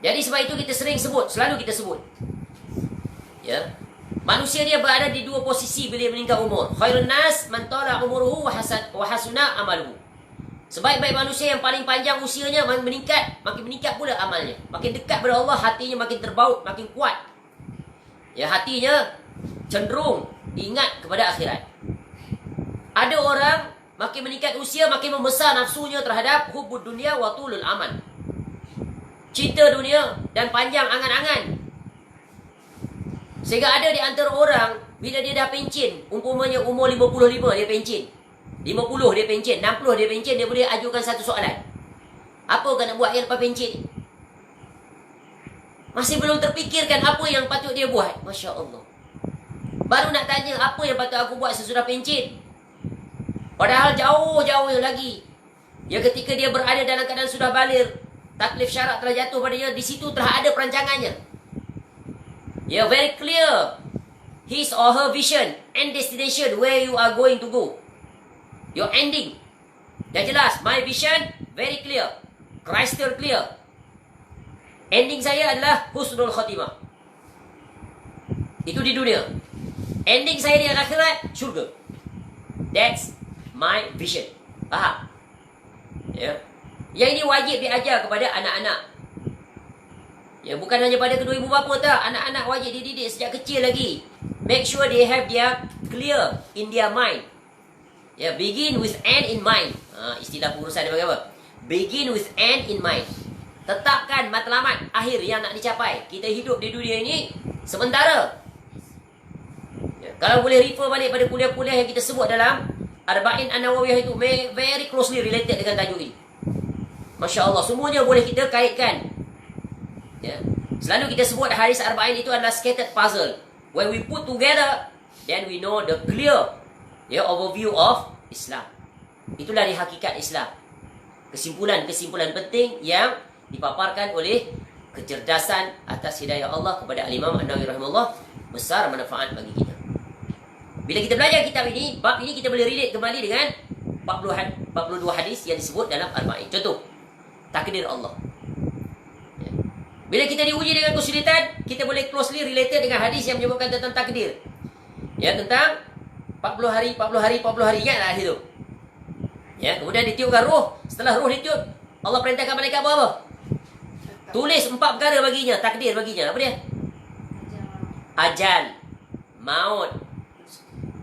Jadi sebab itu kita sering sebut, selalu kita sebut. Ya. Manusia dia berada di dua posisi bila meningkat umur. Khairun nas man tala umuruhu wa hasuna amaluhu. Sebaik-baik manusia yang paling panjang usianya makin meningkat pula amalnya. Makin dekat pada Allah, hatinya makin terbaut, makin kuat. Ya, hatinya cenderung ingat kepada akhirat. Ada orang makin meningkat usia, makin membesar nafsunya terhadap hubbud dunia wa tulul amal. Cinta dunia dan panjang angan-angan. Sehingga ada di antara orang, bila dia dah pencen, umpamanya umur 55 dia pencen, 50 dia pencen, 60 dia pencen, dia boleh ajukan satu soalan. Apa kau nak buat yang lepas pencen ni? Masih belum terfikirkan apa yang patut dia buat. Masya Allah. Baru nak tanya apa yang patut aku buat sesudah pencen. Padahal jauh-jauh lagi. Ya, ketika dia berada dalam keadaan sudah baligh, taklif syarak telah jatuh padanya, di situ telah ada perancangannya. Ya, very clear. His or her vision and destination where you are going to go. Your ending. Dah jelas. My vision very clear. Crystal clear. Ending saya adalah husnul khatimah. Itu di dunia. Ending saya di akhirat, syurga. That's my vision. Faham? Ya. Yang ini wajib diajar kepada anak-anak. Ya, bukan hanya pada kedua ibu bapa tak. Anak-anak wajib dididik sejak kecil lagi. Make sure they have their clear in their mind. Ya, begin with end in mind. Istilah pengurusan dia bagi apa? Begin with end in mind. Tetapkan matlamat akhir yang nak dicapai. Kita hidup di dunia ini sementara. Ya, kalau boleh refer balik pada kuliah-kuliah yang kita sebut dalam Arba'in An-Nawawiyah itu, very closely related dengan tajuk ini. Masya Allah, semuanya boleh kita kaitkan. Ya. Selalu kita sebut hadis Arba'in itu adalah scattered puzzle. When we put together, then we know the clear, overview of Islam. Itulah di hakikat Islam. Kesimpulan-kesimpulan penting yang dipaparkan oleh kecerdasan atas hidayah Allah kepada Al-Imam An-Nawawi rahimahullah, besar manfaat bagi kita. Bila kita belajar kitab ini, bab ini kita boleh relate kembali dengan 42 hadis yang disebut dalam Arba'in. Contoh, takdir Allah. Bila kita diuji dengan kesulitan, kita boleh closely related dengan hadis yang menyebutkan tentang takdir. Ya, tentang 40 hari. Ingatlah itu. Ya, kemudian ditiupkan roh. Setelah roh ditiup, Allah perintahkan malaikat buat apa? Tulis 4 perkara baginya, takdir baginya. Apa dia? Ajal, maut,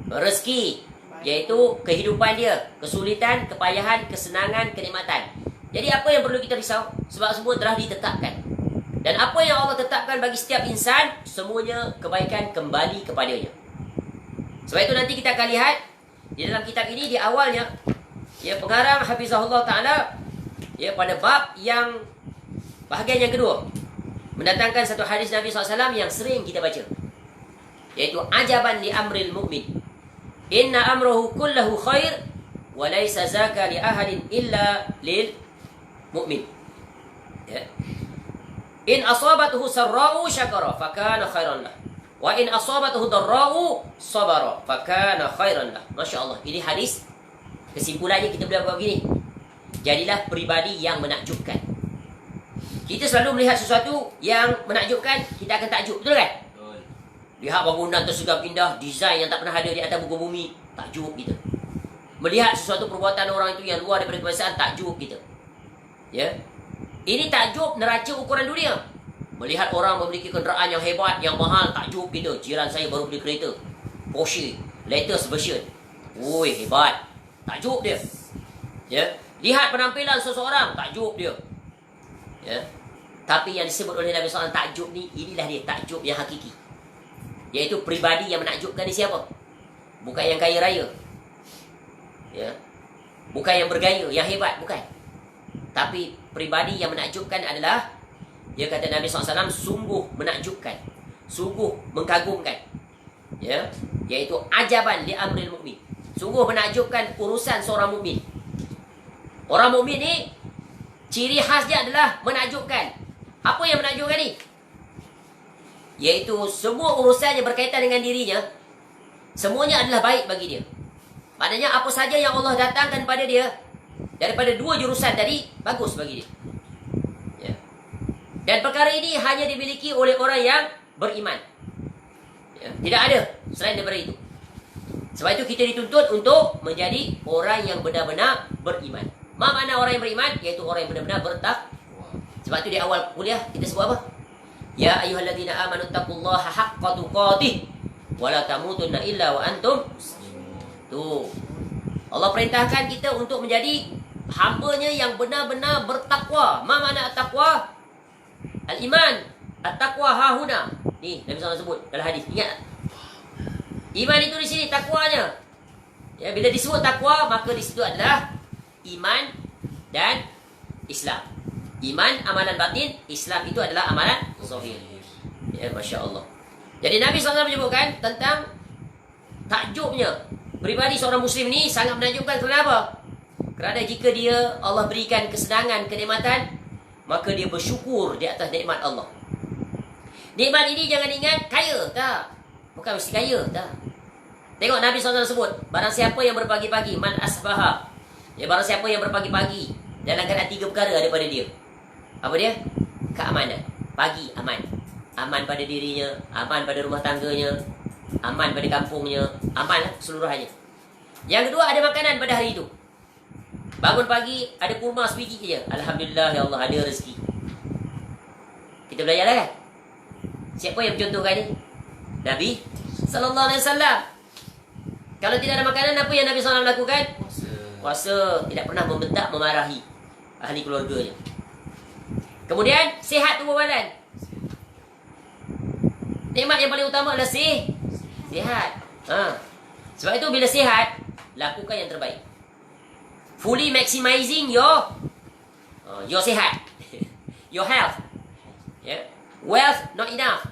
rezeki, iaitu kehidupan dia, kesulitan, kepayahan, kesenangan, kenikmatan. Jadi apa yang perlu kita risau? Sebab semua telah ditetapkan. Dan apa yang Allah tetapkan bagi setiap insan, semuanya kebaikan kembali kepadanya. Sebab itu nanti kita akan lihat di dalam kitab ini, di awalnya, ya, pengarang Hafizahullah Ta'ala, ya, pada bab yang bahagian yang kedua, mendatangkan satu hadis Nabi SAW yang sering kita baca, yaitu ajaban li amril mu'min, inna amruhu kullahu khair wa laysa zaka li ahadin illa lil mu'min. Ya. In asabatuhu sarra'u syakara fakana khairan lah, wa in asabatuhu darra'u sabara fakana khairan lah. Masya Allah. Ini hadis, kesimpulannya kita boleh buat begini: jadilah pribadi yang menakjubkan. Kita selalu melihat sesuatu yang menakjubkan, kita akan takjub, betul kan? Betul. Lihat bangunan tersegap indah, desain yang tak pernah ada di atas muka bumi, takjub kita. Melihat sesuatu perbuatan orang itu yang luar daripada kebiasaan, takjub kita. Ya. Ini takjub neraca ukuran dunia. Melihat orang memiliki kenderaan yang hebat, yang mahal, takjub kita. Jiran saya baru beli kereta Porsche latest version. Woi, hebat. Takjub dia. Ya. Lihat penampilan seseorang, takjub dia. Ya. Tapi yang disebut oleh Nabi SAW takjub ni, inilah dia takjub yang hakiki. Iaitu pribadi yang menakjubkan ni siapa? Bukan yang kaya raya. Ya. Bukan yang bergaya, yang hebat, bukan. Tapi pribadi yang menakjubkan adalah, dia kata Nabi SAW, sungguh menakjubkan, sungguh mengagumkan. Ya. Iaitu ajaban li amril mukmin. Sungguh menakjubkan urusan seorang mukmin. Orang mukmin ni ciri khasnya adalah menakjubkan. Apa yang menakjubkan ni? Iaitu semua urusan yang berkaitan dengan dirinya, semuanya adalah baik bagi dia. Maknanya apa saja yang Allah datangkan pada dia daripada dua jurusan tadi, bagus bagi dia. Ya. Dan perkara ini hanya dimiliki oleh orang yang beriman. Ya. Tidak ada selain daripada itu. Sebab itu kita dituntut untuk menjadi orang yang benar-benar beriman. Apa makna orang yang beriman? Iaitu orang yang benar-benar bertakwa. Sebab itu di awal kuliah kita sebut apa? Ya ayyuhalladzina amanu taqullaha haqqa tuqatih wa la tamutunna illa wa antum muslimun. Tu. Allah perintahkan kita untuk menjadi hamba-Nya yang benar-benar bertakwa. Apa makna takwa? Al-iman. At-taqwa hahuna. Ni Nabi SAW sebut dalam hadis. Ingat? Iman itu di sini takwanya. Ya, bila disebut takwa, maka di situ adalah iman dan Islam. Iman amalan batin, Islam itu adalah amalan zahir. Ya, Masya Allah. Jadi Nabi SAW menyebutkan tentang takjubnya pribadi seorang Muslim ni sangat menakjubkan. Kenapa? Kerana jika dia Allah berikan kesenangan, kenikmatan, maka dia bersyukur di atas nikmat Allah. Nikmat ini jangan ingat kaya, tak. Bukan mesti kaya, tak. Tengok Nabi SAW sebut, barang siapa yang berpagi-pagi, man asbaha. Ya, barang siapa yang berpagi-pagi, dalam keadaan 3 perkara ada pada dia. Apa dia? Keamanan. Pagi, aman. Aman pada dirinya, aman pada rumah tangganya, aman pada kampungnya, aman keseluruhannya. Yang kedua, ada makanan pada hari itu. Bangun pagi, ada kurma sebiji je. Alhamdulillah, ya Allah, ada rezeki. Kita belajar lah kan? Siapa yang mencontohkan ni? Nabi Sallallahu Alaihi Wasallam. Kalau tidak ada makanan, apa yang Nabi SAW lakukan? Puasa. Tidak pernah membentak, memarahi ahli keluarganya. Kemudian, sihat tubuh badan. Nikmat yang paling utama adalah sihat. Sebab itu bila sihat, lakukan yang terbaik. Fully maximizing your sihat. Your health. Yeah. Wealth not enough.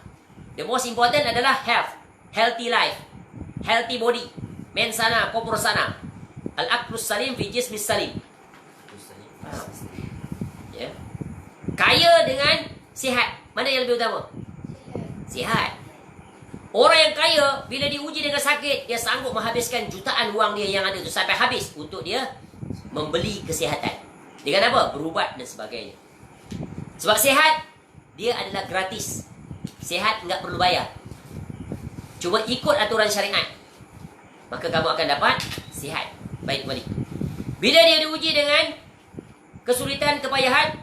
The most important adalah health. Healthy life. Healthy body. Men sana, kopur sana. Al-aqlus salim fi jismis salim. Yeah. Kaya dengan sihat. Mana yang lebih utama? Sihat. Orang yang kaya, bila diuji dengan sakit, dia sanggup menghabiskan jutaan wang dia yang ada tu sampai habis untuk dia membeli kesihatan. Dengan apa? Berubat dan sebagainya. Sebab sihat, dia adalah gratis. Sihat enggak perlu bayar. Cuma ikut aturan syariat, maka kamu akan dapat sihat. Baik kembali. Bila dia diuji dengan kesulitan, kepayahan,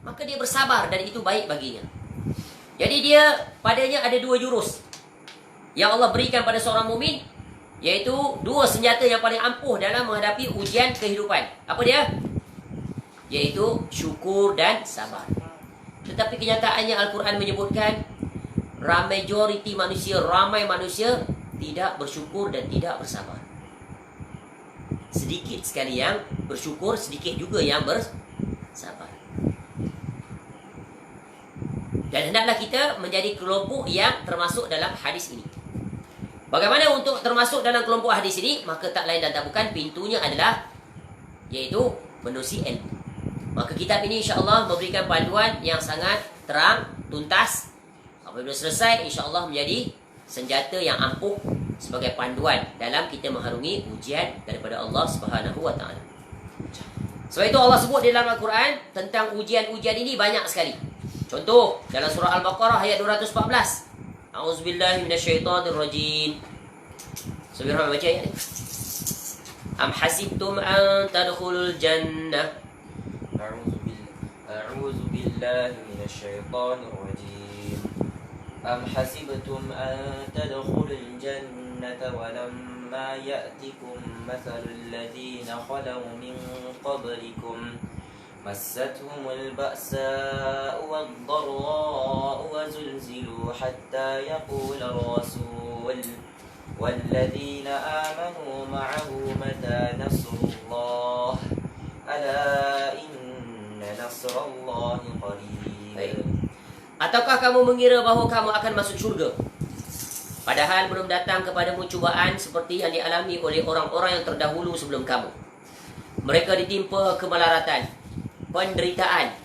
maka dia bersabar dan itu baik baginya. Jadi dia padanya ada 2 jurus yang Allah berikan pada seorang mukmin, iaitu 2 senjata yang paling ampuh dalam menghadapi ujian kehidupan. Apa dia? Iaitu syukur dan sabar. Tetapi kenyataannya Al-Quran menyebutkan ramai manusia tidak bersyukur dan tidak bersabar. Sedikit sekali yang bersyukur, sedikit juga yang bersabar. Dan hendaklah kita menjadi kelompok yang termasuk dalam hadis ini. Bagaimana untuk termasuk dalam kelompok hadis ini? Maka tak lain dan tak bukan, pintunya adalah iaitu menerusi ilmu. Maka kitab ini insya-Allah memberikan panduan yang sangat terang, tuntas. Apabila selesai, insya-Allah menjadi senjata yang ampuh sebagai panduan dalam kita mengharungi ujian daripada Allah Subhanahu wa taala. Sebab itu Allah sebut di dalam Al-Quran tentang ujian-ujian ini banyak sekali. Contoh dalam surah Al-Baqarah ayat 214. A'udzubillahi minasyaitonirrajim. Subhanallah, baca ayat ini. Am hasibtum an tadkhulul jannah أعوذ بالله من الشيطان الرجيم أم حسبتم أن تدخلوا الجنة ولما يأتكم مثل الذين خلوا من قبلكم مستهم البأساء والضراء وزلزلوا حتى يقول الرسول والذين آمنوا معه متى نصر الله ألا إن نصر الله قريب. Ataukah kamu mengira bahawa kamu akan masuk syurga, padahal belum datang kepadamu cubaan seperti yang dialami oleh orang-orang yang terdahulu sebelum kamu. Mereka ditimpa kemelaratan, penderitaan,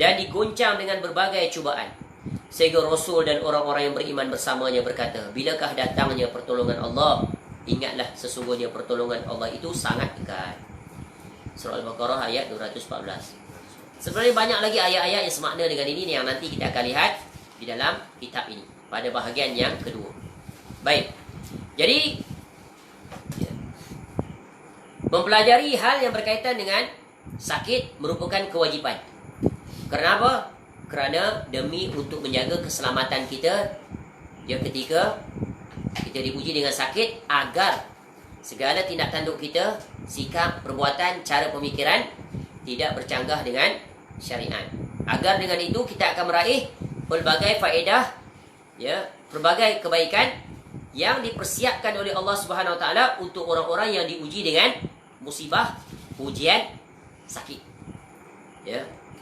dan digoncang dengan berbagai cubaan. Sehingga Rasul dan orang-orang yang beriman bersamanya berkata, bilakah datangnya pertolongan Allah? Ingatlah sesungguhnya pertolongan Allah itu sangat dekat. Surah Al-Baqarah ayat 214. Sebenarnya banyak lagi ayat-ayat yang semakna dengan ini yang nanti kita akan lihat di dalam kitab ini pada bahagian yang kedua. Baik. Jadi mempelajari hal yang berkaitan dengan sakit merupakan kewajipan. Kenapa? Kerana demi untuk menjaga keselamatan kita ketika kita diuji dengan sakit, agar segala tindak tanduk kita, sikap, perbuatan, cara pemikiran tidak bercanggah dengan syariat. Agar dengan itu kita akan meraih pelbagai faedah, pelbagai kebaikan yang dipersiapkan oleh Allah Subhanahu Wa Taala untuk orang-orang yang diuji dengan musibah, ujian, sakit.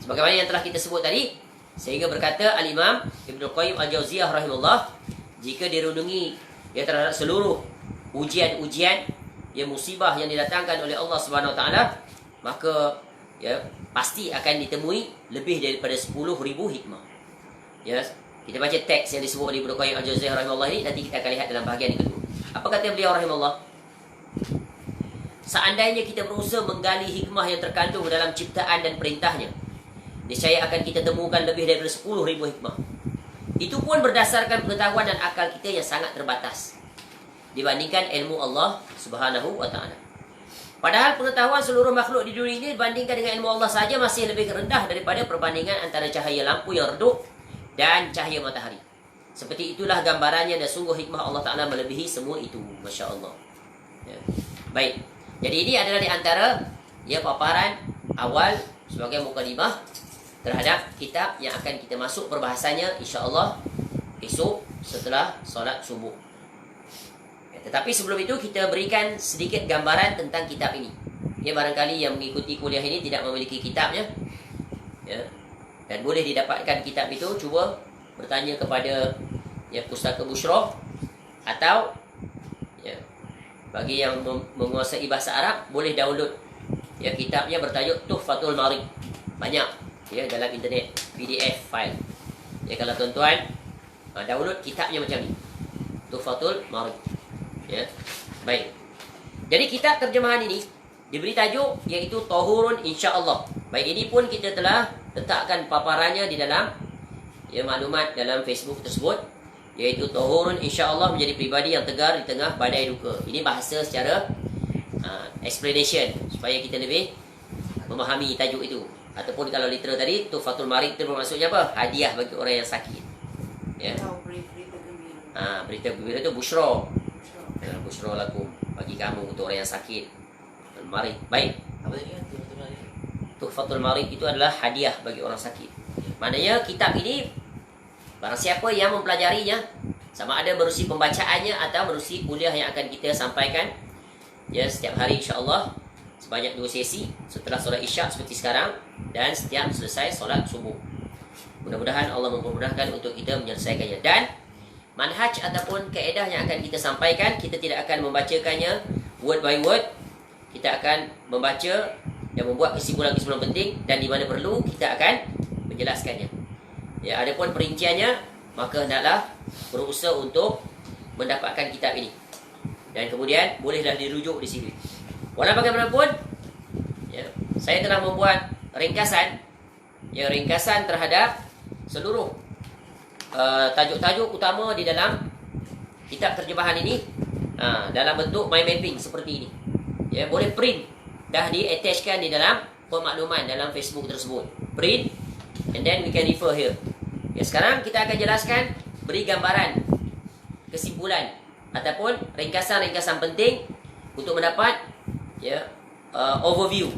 Sebagaimana yang telah kita sebut tadi, sehingga berkata Al-Imam Ibnu Qayyim Al-Jauziyah rahimahullah, jika dirundungi terhadap seluruh ujian-ujian, musibah yang didatangkan oleh Allah Subhanahu Wa Taala, maka pasti akan ditemui lebih daripada 10,000 hikmah. Kita baca teks yang disebut oleh Ibnu Qayyim Al-Jauziyah rahimahullah ini, nanti kita akan lihat dalam bahagian yang kedua. Apa kata beliau rahimahullah? Seandainya kita berusaha menggali hikmah yang terkandung dalam ciptaan dan perintahnya, niscaya akan kita temukan lebih daripada 10,000 hikmah. Itu pun berdasarkan pengetahuan dan akal kita yang sangat terbatas dibandingkan ilmu Allah Subhanahu Wa Taala. Padahal pengetahuan seluruh makhluk di dunia ini dibandingkan dengan ilmu Allah saja masih lebih rendah daripada perbandingan antara cahaya lampu yang redup dan cahaya matahari. Seperti itulah gambarannya, dan sungguh hikmah Allah Ta'ala melebihi semua itu. Masya Allah. Baik. Jadi ini adalah di antara paparan awal sebagai mukadimah terhadap kitab yang akan kita masuk perbahasannya insya-Allah esok setelah solat subuh. Tetapi sebelum itu kita berikan sedikit gambaran tentang kitab ini. Barangkali yang mengikuti kuliah ini tidak memiliki kitabnya, dan boleh didapatkan kitab itu, cuba bertanya kepada Pustaka Bushra, atau bagi yang menguasai bahasa Arab boleh download kitabnya bertajuk Tuhfatul Marid. Banyak dalam internet, PDF file. Kalau tuan-tuan download kitabnya macam ni, Tuhfatul Marid. Baik. Jadi kitab terjemahan ini diberi tajuk iaitu Tahurun insya-Allah. Baik, ini pun kita telah letakkan paparannya di dalam maklumat dalam Facebook tersebut, iaitu Tahurun insya-Allah menjadi pribadi yang tegar di tengah badai duka. Ini bahasa secara explanation supaya kita lebih memahami tajuk itu. Ataupun kalau literal tadi Tuhfatul Marid itu bermaksudnya apa? Hadiah bagi orang yang sakit. Berita gembira. Berita gembira itu busyra. Busyra lakum, bagi kamu untuk orang yang sakit. Marid. Baik. Apa tadi kan? Tuhfatul Marid itu adalah hadiah bagi orang sakit. Maknanya kitab ini barang siapa yang mempelajarinya, sama ada menerusi pembacaannya atau menerusi kuliah yang akan kita sampaikan setiap hari insya-Allah sebanyak 2 sesi setelah solat Isyak seperti sekarang, dan setiap selesai solat subuh. Mudah-mudahan Allah mempermudahkan untuk kita menyelesaikannya. Dan manhaj ataupun kaedah yang akan kita sampaikan, kita tidak akan membacakannya word by word. Kita akan membaca dan membuat kesimpulan-kesimpulan penting, dan di mana perlu kita akan menjelaskannya. Adapun perinciannya, maka hendaklah berusaha untuk mendapatkan kitab ini, dan kemudian bolehlah dirujuk di sini. Walau bagaimanapun, saya telah membuat ringkasan, ringkasan terhadap seluruh tajuk-tajuk utama di dalam kitab terjemahan ini, dalam bentuk mind mapping seperti ini. Boleh print, dah di-attachkan di dalam pemakluman dalam Facebook tersebut. Print, And then we can refer here. Ya, sekarang kita akan jelaskan, beri gambaran, kesimpulan ataupun ringkasan-ringkasan penting untuk mendapat ya overview.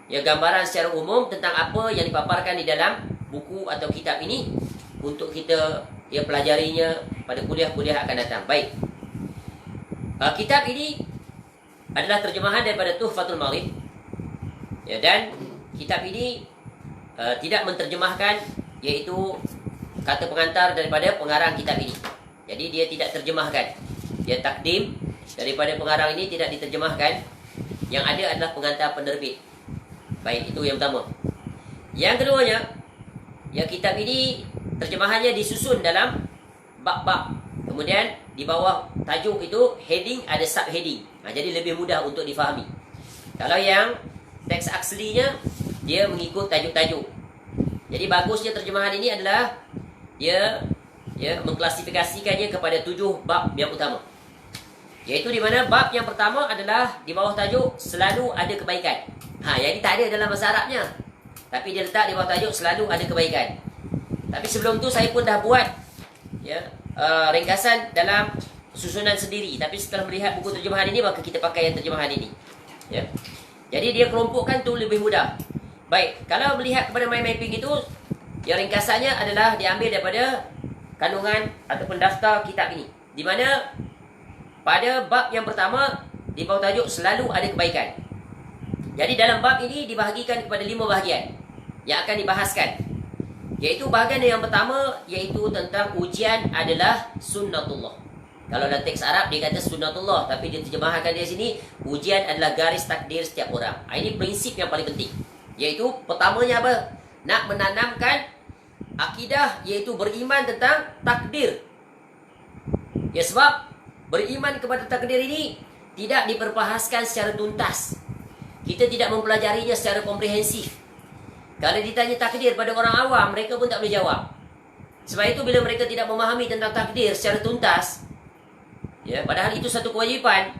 Ya, gambaran secara umum tentang apa yang dipaparkan di dalam buku atau kitab ini untuk kita pelajarinya pada kuliah-kuliah akan datang. Baik. Kitab ini adalah terjemahan daripada Tuhfatul Maghrib. Ya, dan kitab ini tidak menterjemahkan, iaitu kata pengantar daripada pengarang kitab ini. Jadi dia tidak terjemahkan. Dia takdim daripada pengarang ini tidak diterjemahkan. Yang ada adalah pengantar penerbit. Baik, itu yang pertama. Yang keduanya, ya, kitab ini terjemahannya disusun dalam bab-bab. Kemudian di bawah tajuk itu heading ada subheading. Jadi lebih mudah untuk difahami. Kalau yang teks aslinya dia mengikut tajuk-tajuk. Jadi bagusnya terjemahan ini adalah dia mengklasifikasikannya kepada 7 bab yang utama. Yaitu di mana bab yang pertama adalah di bawah tajuk selalu ada kebaikan. Jadi tak ada dalam bahasa Arabnya. Tapi dia letak di bawah tajuk selalu ada kebaikan. Tapi sebelum tu saya pun dah buat ringkasan dalam susunan sendiri. Tapi setelah melihat buku terjemahan ini, maka kita pakai yang terjemahan ini. Ya. Jadi dia kelompokkan tu lebih mudah. Baik, kalau melihat kepada mind mapping itu, yang ringkasannya adalah diambil daripada kandungan ataupun daftar kitab ini. Di mana pada bab yang pertama di bawah tajuk selalu ada kebaikan. Jadi dalam bab ini dibahagikan kepada 5 bahagian yang akan dibahaskan. Iaitu bahagian yang pertama, iaitu tentang ujian adalah sunnatullah. Kalau dalam teks Arab dia kata sunnatullah, tapi dia terjemahkan di sini ujian adalah garis takdir setiap orang. Ini prinsip yang paling penting. Iaitu pertamanya apa? Nak menanamkan akidah, iaitu beriman tentang takdir. Ya, sebab beriman kepada takdir ini tidak diperbahaskan secara tuntas. Kita tidak mempelajarinya secara komprehensif. Kalau ditanya takdir pada orang awam, mereka pun tak boleh jawab. Sebab itu bila mereka tidak memahami tentang takdir secara tuntas, ya, padahal itu satu kewajipan,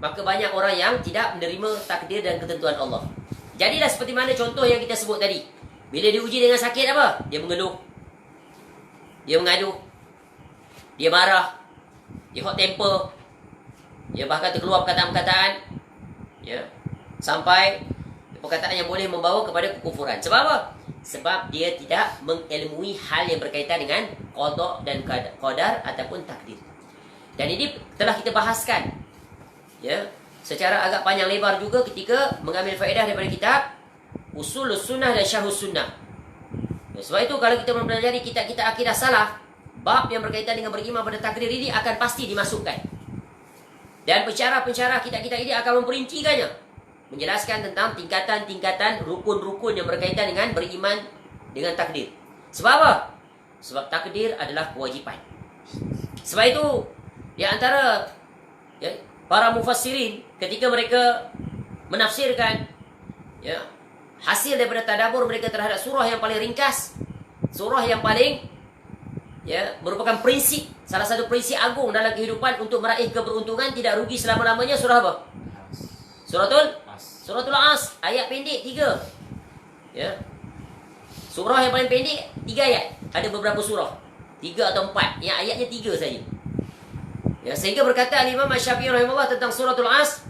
maka banyak orang yang tidak menerima takdir dan ketentuan Allah. Jadilah seperti mana contoh yang kita sebut tadi. Bila diuji dengan sakit apa? Dia mengeluh, dia mengadu, dia marah, dia hot temper, dia bahkan terkeluar perkataan-perkataan, ya, sampai perkataan yang boleh membawa kepada kekufuran. Sebab apa? Sebab dia tidak mengilmui hal yang berkaitan dengan qada dan qadar ataupun takdir. Dan ini telah kita bahaskan, ya, secara agak panjang lebar juga ketika mengambil faedah daripada kitab Usulus Sunnah dan Syarhus Sunnah. Ya, sebab itu kalau kita mempelajari kitab-kitab akidah salaf, bab yang berkaitan dengan beriman pada takdir ini akan pasti dimasukkan. Dan pensyarah-pensyarah kitab-kitab ini akan memperincikannya, menjelaskan tentang tingkatan-tingkatan rukun-rukun yang berkaitan dengan beriman dengan takdir. Sebab apa? Sebab takdir adalah kewajipan. Sebab itu di antara para mufassirin ketika mereka menafsirkan, ya, hasil daripada tadabbur mereka terhadap surah yang paling ringkas, surah yang paling, ya, merupakan prinsip, salah satu prinsip agung dalam kehidupan untuk meraih keberuntungan tidak rugi selama-lamanya, surah apa? Suratul As, ayat pendek 3. Ya. Surah yang paling pendek 3 ayat. Ada beberapa surah 3 atau 4, yang ayatnya 3 saja. Ya, sehingga berkata Imam Asy-Syafi'i rahimahullah tentang Suratul As,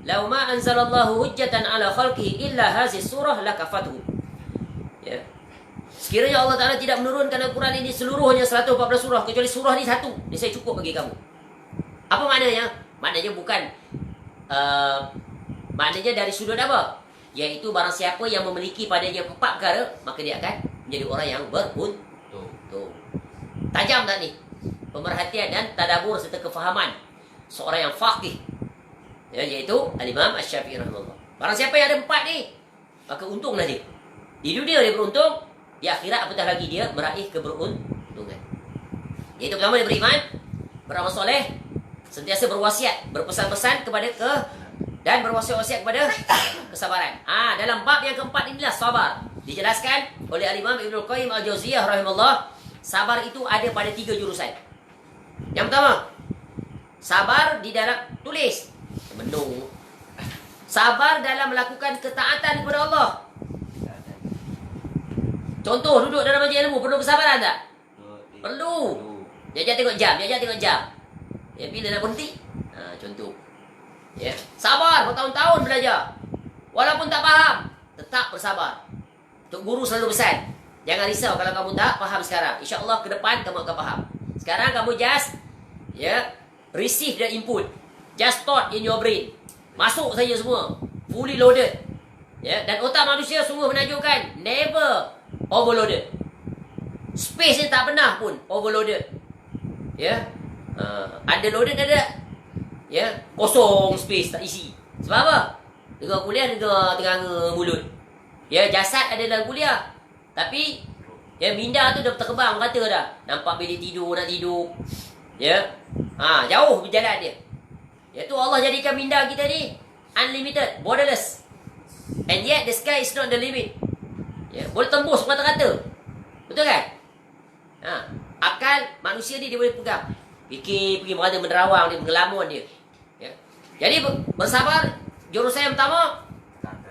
"Lau ma anzalallahu hujjatan ala khalqihi illa hazihi surah lakafathu." Ya. Sekiranya Allah Taala tidak menurunkan Al-Quran ini seluruhnya 114 surah kecuali surah ini satu, ini saya cukup bagi kamu. Apa maknanya? Maknanya bukan maknanya dari sudut apa? Yaitu barang siapa yang memiliki padanya 4 perkara, maka dia akan menjadi orang yang beruntung. Tajam tak ni? Pemerhatian dan tadabbur serta kefahaman seorang yang faqih, ya, iaitu Al-Imam Asy-Syafi'i rahimahullah. Barang siapa yang ada 4 ni, maka untunglah dia. Di dunia dia beruntung, di akhirat apatah lagi dia meraih keberuntungan. Iaitu pertama dia beriman, beramal soleh, sentiasa berwasiat, berpesan-pesan kepada dan berwasiat-wasiat kepada kesabaran. Dalam bab yang keempat inilah sabar. Dijelaskan oleh Al-Imam Ibnul Qayyim Al-Jauziyah rahimahullah, sabar itu ada pada 3 jurusan. Yang pertama, sabar di dalam tulis, menung. Sabar dalam melakukan ketaatan kepada Allah. Contoh, duduk dalam majlis ilmu perlu kesabaran tak? Perlu. Jajak tengok jam, jajak tengok jam. Ya, bila nak berhenti? Contoh. Ya, sabar bertahun-tahun belajar. Walaupun tak faham, tetap bersabar. Tok Guru selalu pesan, jangan risau kalau kamu tak faham sekarang. InsyaAllah ke depan kamu akan faham. Sekarang kamu just receive the input. Just thought in your brain. Masuk saja semua. Fully loaded. Ya, dan otak manusia sungguh menakjubkan. Never overloaded. Space ni tak pernah pun overloaded. Ya. Underloaded ada. Ya, kosong space tak isi. Sebab apa? Dengar kuliah dengar teranga mulut. Ya, jasad ada dalam kuliah. Tapi minda tu dah terkebang kata dah. Nampak bilik tidur nak tidur. Ya. Jauh berjalan dia. Iaitu Allah jadikan minda kita ni unlimited, borderless. And yet the sky is not the limit. Ya, boleh tembus kata-kata. Betul kan? Akal manusia ni dia boleh pegang. Fikir pergi berada menerawang dia, mengelamun dia. Ya. Jadi bersabar jurusan yang pertama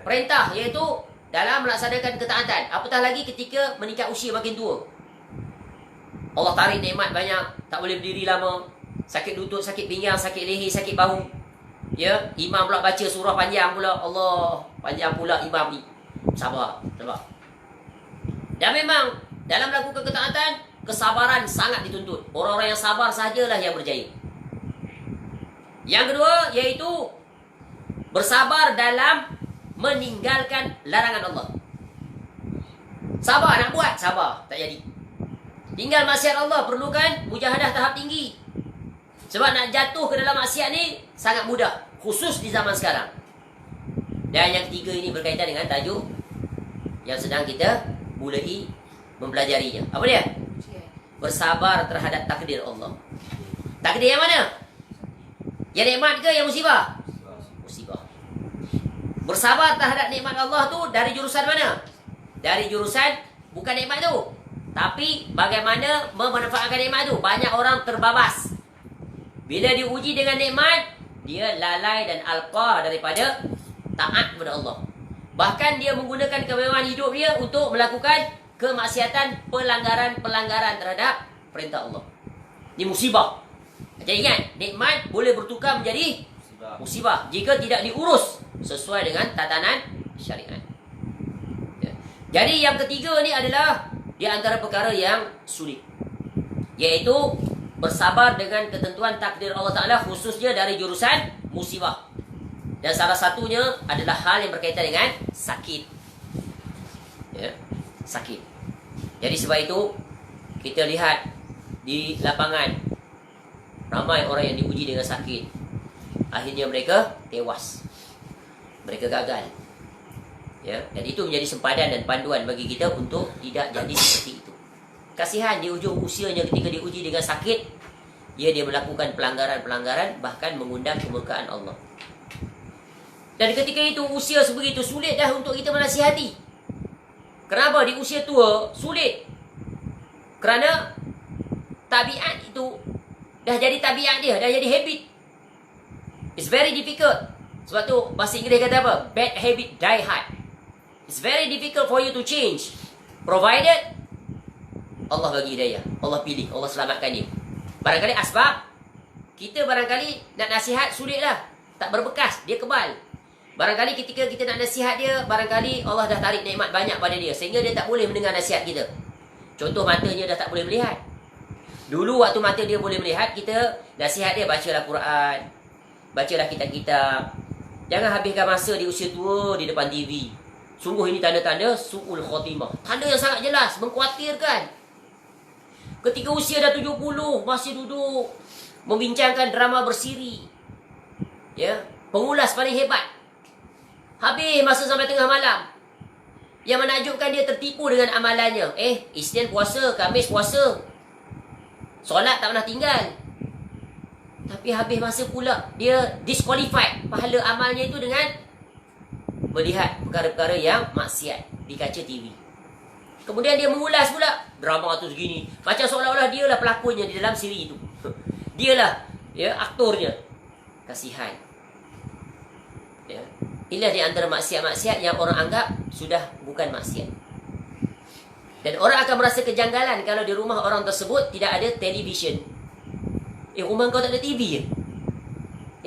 perintah, iaitu dalam melaksanakan ketaatan. Apatah lagi ketika meningkat usia makin tua. Allah tarik nikmat banyak, tak boleh berdiri lama. Sakit lutut, sakit pinggang, sakit leher, sakit bahu. Ya, imam pula baca surah panjang pula. Allah, panjang pula imam ni. Sabar, sabar. Dan memang dalam melakukan ketaatan, kesabaran sangat dituntut. Orang-orang yang sabar sahajalah yang berjaya. Yang kedua, iaitu bersabar dalam meninggalkan larangan Allah. Sabar nak buat, sabar, tak jadi. Tinggal maksiat Allah perlukan mujahadah tahap tinggi. Sebab nak jatuh ke dalam maksiat ni sangat mudah, khusus di zaman sekarang. Dan yang ketiga ini berkaitan dengan tajuk yang sedang kita mulai mempelajarinya. Apa dia? Bersabar terhadap takdir Allah. Takdir yang mana? Yang nikmat ke yang musibah? Musibah. Bersabar terhadap nikmat Allah tu dari jurusan mana? Dari jurusan bukan nikmat tu, tapi bagaimana memanfaatkan nikmat tu. Banyak orang terbabas. Bila diuji dengan nikmat, dia lalai dan alqa daripada taat kepada Allah. Bahkan dia menggunakan kemewahan hidup dia untuk melakukan kemaksiatan, pelanggaran-pelanggaran terhadap perintah Allah. Ini musibah. Jadi ingat, nikmat boleh bertukar menjadi musibah jika tidak diurus sesuai dengan tatanan syariat. Ya. Jadi yang ketiga ni adalah di antara perkara yang sulit, iaitu bersabar dengan ketentuan takdir Allah Ta'ala, khususnya dari jurusan musibah. Dan salah satunya adalah hal yang berkaitan dengan sakit. Ya, sakit. Jadi sebab itu kita lihat di lapangan ramai orang yang diuji dengan sakit. Akhirnya mereka tewas. Mereka gagal. Ya, dan itu menjadi sempadan dan panduan bagi kita untuk tidak jadi seperti itu. Kasihan di ujung usianya ketika diuji dengan sakit, dia melakukan pelanggaran-pelanggaran, bahkan mengundang kemurkaan Allah. Dan ketika itu usia sebegitu, sulit dah untuk kita menasihati. Kenapa di usia tua sulit? Kerana tabiat itu dah jadi tabiat dia, dah jadi habit. It's very difficult. Sebab tu bahasa Inggeris kata apa? Bad habit die hard. It's very difficult for you to change, provided Allah bagi hidayah, Allah pilih, Allah selamatkan dia. Barangkali asbab kita barangkali nak nasihat sulitlah, tak berbekas, dia kebal. Barangkali ketika kita nak nasihat dia, barangkali Allah dah tarik nikmat banyak pada dia sehingga dia tak boleh mendengar nasihat kita. Contoh, matanya dah tak boleh melihat. Dulu waktu mata dia boleh melihat, kita nasihat dia, bacalah Quran, bacalah kitab-kitab. Jangan habiskan masa di usia tua di depan TV. Sungguh ini tanda-tanda su'ul khotimah. Tanda yang sangat jelas, mengkhawatirkan. Ketika usia dah 70, masih duduk membincangkan drama bersiri. Ya, pengulas paling hebat. Habis masa sampai tengah malam. Yang menakjubkan, dia tertipu dengan amalannya. Isnin puasa, Khamis puasa. Solat tak pernah tinggal. Tapi habis masa pula dia disqualified pahala amalnya itu dengan melihat perkara-perkara yang maksiat di kaca TV. Kemudian dia mengulas pula drama tu segini, macam seolah-olah dialah pelakonnya di dalam siri itu. Dialah aktornya. Kasihan. Ya. Inilah di antara maksiat-maksiat yang orang anggap sudah bukan maksiat. Dan orang akan merasa kejanggalan kalau di rumah orang tersebut tidak ada television. Rumah kau tak ada TV je?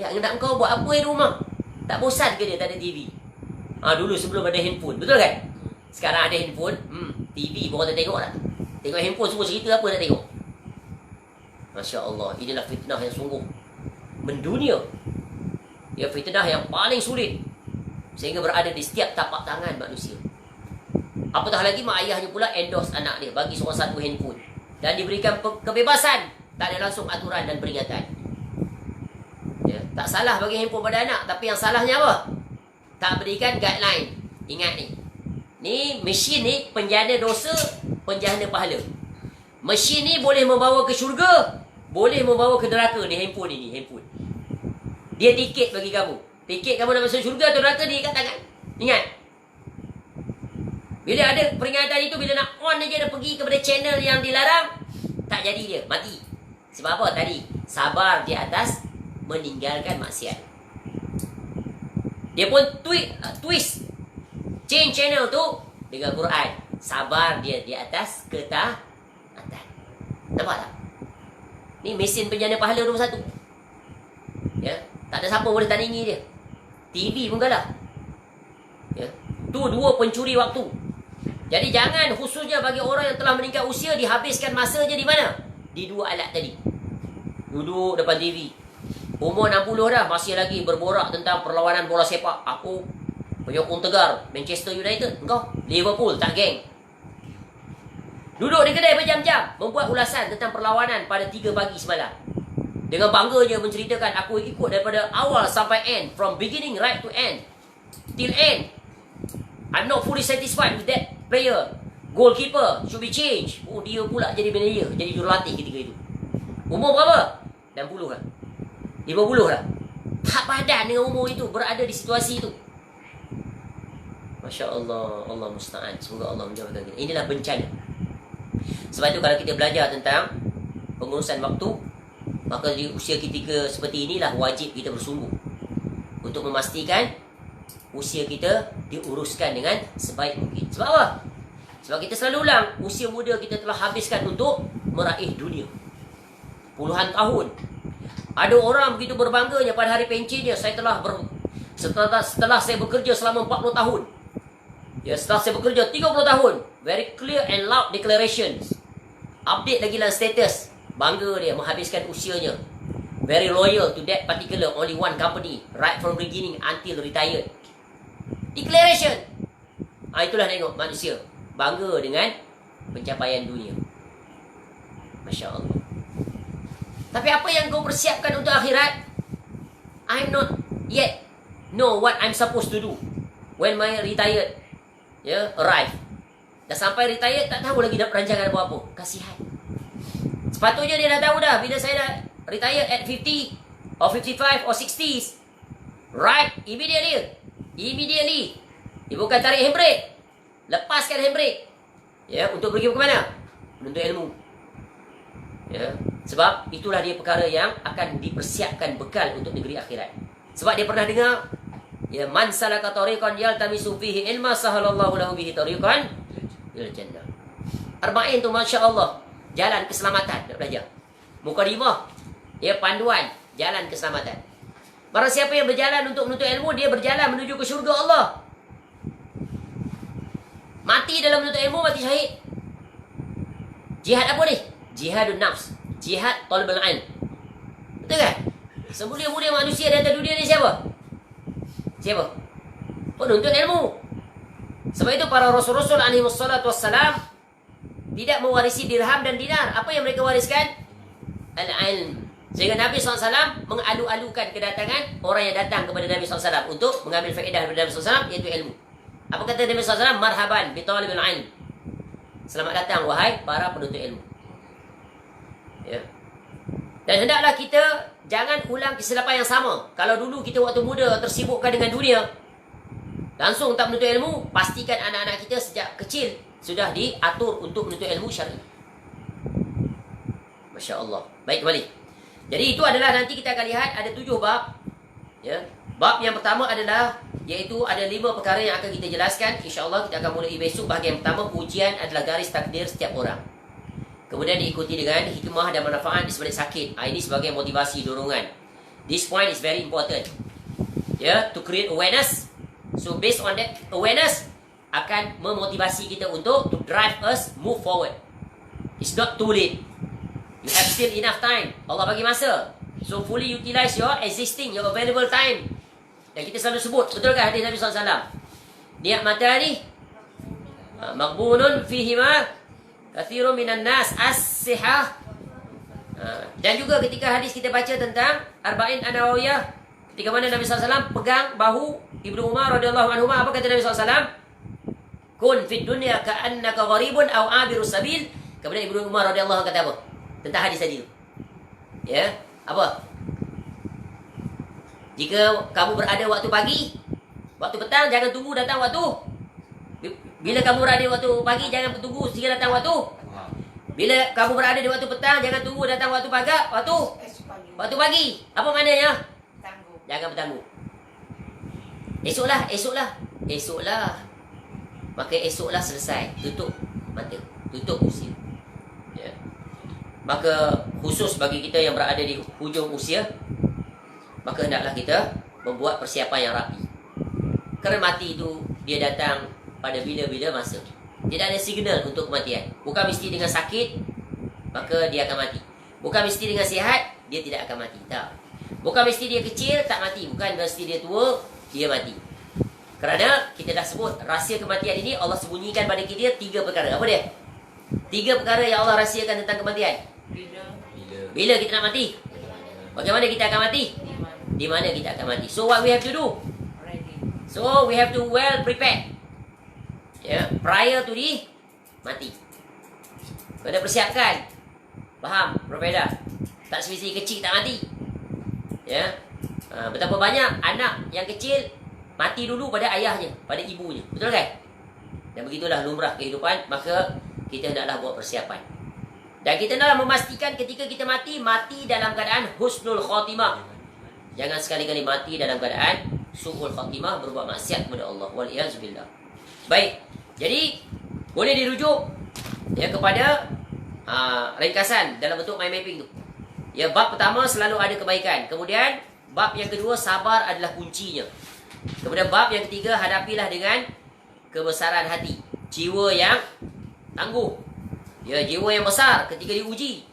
Nak kau buat apa di rumah? Tak bosan ke dia tak ada TV? Dulu sebelum ada handphone, betul kan? Sekarang ada handphone, TV pun orang tak tengok lah. Tengok handphone semua cerita apa nak tengok. Masya Allah, inilah fitnah yang sungguh mendunia. Fitnah yang paling sulit sehingga berada di setiap tapak tangan manusia. Apatah lagi mak ayahnya pula endorse anak dia, bagi seorang satu handphone dan diberikan kebebasan, tak ada langsung aturan dan peringatan. Tak salah bagi handphone pada anak, tapi yang salahnya apa? Tak berikan guideline. Ingat ni, mesin ni penjana dosa, penjana pahala. Mesin ni boleh membawa ke syurga, boleh membawa ke neraka. Ni handphone ni, handphone. Dia tiket bagi kamu. Tiket kamu nak masuk syurga atau neraka dia kat tangan. Ingat. Bila ada peringatan itu, bila nak on aja dia pergi kepada channel yang dilarang, tak jadi dia, mati. Sebab apa tadi? Sabar di atas meninggalkan maksiat. Dia pun twist change channel tu dengan Quran. Sabar dia di atas ketaatan. Nampak tak? Ni mesin penjana pahala nombor 1. Tak ada siapa boleh tandingi dia. TV pun kalah. Tu dua pencuri waktu. Jadi jangan, khususnya bagi orang yang telah meningkat usia, dihabiskan masanya di mana? Di dua alat tadi. Duduk depan TV. Umur 60 dah, masih lagi berborak tentang perlawanan bola sepak. Aku penyokong tegar Manchester United. Engkau Liverpool, tak geng. Duduk di kedai berjam-jam, membuat ulasan tentang perlawanan pada 3 pagi semalam. Dengan bangganya menceritakan, aku ikut daripada awal sampai end, from beginning right to end, till end. I'm not fully satisfied with that player. Goalkeeper should be changed. Dia pula jadi manager, jadi jurulatih ketika itu. Umur berapa? 60 lah, 50 lah. Tak padan dengan umur itu, berada di situasi itu. Masya Allah, Allah musta'an. Semoga Allah menjauhkan kita. Inilah bencana. Sebab itu kalau kita belajar tentang pengurusan waktu, maka di usia ketika seperti inilah wajib kita bersungguh untuk memastikan usia kita diuruskan dengan sebaik mungkin. Sebab apa? Sebab kita selalu ulang, usia muda kita telah habiskan untuk meraih dunia. Puluhan tahun. Ada orang begitu berbangganya pada hari pensiunnya, saya telah setelah saya bekerja selama 40 tahun. Setelah saya bekerja 30 tahun. Very clear and loud declarations. Update lagi dalam status. Bangga dia menghabiskan usianya. Very loyal to that particular only one company, right from beginning until retired. Declaration. Itulah tengok manusia bangga dengan pencapaian dunia. Masya Allah. Tapi apa yang kau persiapkan untuk akhirat? I'm not yet know what I'm supposed to do when my retired arrive. Dah sampai retired, tak tahu lagi dah perancangan apa-apa. Kasihan. Sepatutnya dia dah tahu dah, bila saya dah retired at 50 or 55 or 60s, right, immediately. Dia bukan tarik handbrake, lepaskan handbrake. Untuk pergi ke mana? Menuntut ilmu. Sebab itulah dia perkara yang akan dipersiapkan bekal untuk negeri akhirat. Sebab dia pernah dengar, man salaka tariqan yaltamisu fihi ilma sahalallahu lahu bihi tariqan ilal jannah. Arba'in tu Masya Allah, jalan keselamatan nak belajar. Mukadimah, panduan jalan keselamatan. Barang siapa yang berjalan untuk menuntut ilmu, dia berjalan menuju ke syurga Allah. Mati dalam menuntut ilmu, mati syahid. Jihad apa ni? Jihadun nafs. Jihad talabul ilm. Betul kan? Semulia-mulia manusia di atas dunia ni siapa? Siapa? Penuntut ilmu. Sebab itu para rasul-rasul alaihi wassalatu wassalam tidak mewarisi dirham dan dinar. Apa yang mereka wariskan? Al-ilm. Sehingga Nabi SAW mengalu-alukan kedatangan orang yang datang kepada Nabi SAW untuk mengambil faedah daripada Nabi SAW, iaitu ilmu. Apa kata Nabi SAW? Marhaban bi talibil ilm. Selamat datang wahai para penuntut ilmu. Dan hendaklah kita jangan ulang kesilapan yang sama. Kalau dulu kita waktu muda tersibukkan dengan dunia, langsung tak menuntut ilmu, pastikan anak-anak kita sejak kecil sudah diatur untuk menuntut ilmu syar'i. Masya Allah. Baik, kembali. Jadi itu adalah nanti kita akan lihat ada 7 bab. Bab yang pertama adalah iaitu ada 5 perkara yang akan kita jelaskan. InsyaAllah kita akan mulai besok. Bahagian pertama, ujian adalah garis takdir setiap orang. Kemudian diikuti dengan hikmah dan manfaat di sebalik sakit. Ini sebagai motivasi, dorongan. This point is very important. To create awareness. So based on that awareness, akan memotivasi kita untuk to drive us move forward. It's not too late. You have still enough time. Allah bagi masa. So fully utilize your existing, your available time. Dan kita selalu sebut, betulkah hadis Nabi SAW? Niat mata ni maghbunun fihima kathirun minan nas as-sihah. Dan juga ketika hadis kita baca tentang Arba'in An-Nawawiyah, ketika mana Nabi SAW pegang bahu Ibnu Umar radhiyallahu anhu, apa kata Nabi SAW? Kun fid dunya ka'annaka gharibun aw abirus sabil. Kemudian Ibnu Umar radhiyallahu anhu kata apa? Tentang hadis tadi tu. Apa? Jika kamu berada waktu pagi, waktu petang, jangan tunggu datang waktu. Bila kamu berada waktu pagi, jangan tunggu sehingga datang waktu. Bila kamu berada di waktu petang, jangan tunggu datang waktu waktu pagi. Apa maknanya? Jangan bertangguh. Esoklah. Maka esoklah selesai. Tutup mata. Tutup usia. Maka khusus bagi kita yang berada di hujung usia, maka hendaklah kita membuat persiapan yang rapi. Kerana mati itu dia datang pada bila-bila masa. Tidak ada signal untuk kematian. Bukan mesti dengan sakit maka dia akan mati. Bukan mesti dengan sihat dia tidak akan mati. Tak. Bukan mesti dia kecil tak mati. Bukan mesti dia tua dia mati. Kerana kita dah sebut rahsia kematian ini Allah sembunyikan pada kita 3 perkara. Apa dia? 3 perkara yang Allah rahsiakan tentang kematian. Bila kita nak mati? Bagaimana kita akan mati? Di mana kita akan mati? So what we have to do? So we have to well prepared. Prior to the mati. Kena persiapkan. Faham, Profesor? Tak semestinya kecil tak mati. Betapa banyak anak yang kecil mati dulu pada ayahnya, pada ibunya. Betul kan? Dan begitulah lumrah kehidupan. Maka kita hendaklah buat persiapan. Dan kita hendaklah memastikan ketika kita mati dalam keadaan husnul khatimah. Jangan sekali-kali mati dalam keadaan su'ul khatimah, berbuat maksiat kepada Allah. Wal'iyazubillah. Baik. Jadi boleh dirujuk kepada ringkasan dalam bentuk mind mapping tu. Bab pertama selalu ada kebaikan. Kemudian bab yang kedua, sabar adalah kuncinya. Kemudian bab yang ketiga, hadapilah dengan kebesaran hati, jiwa yang tangguh, jiwa yang besar ketika diuji.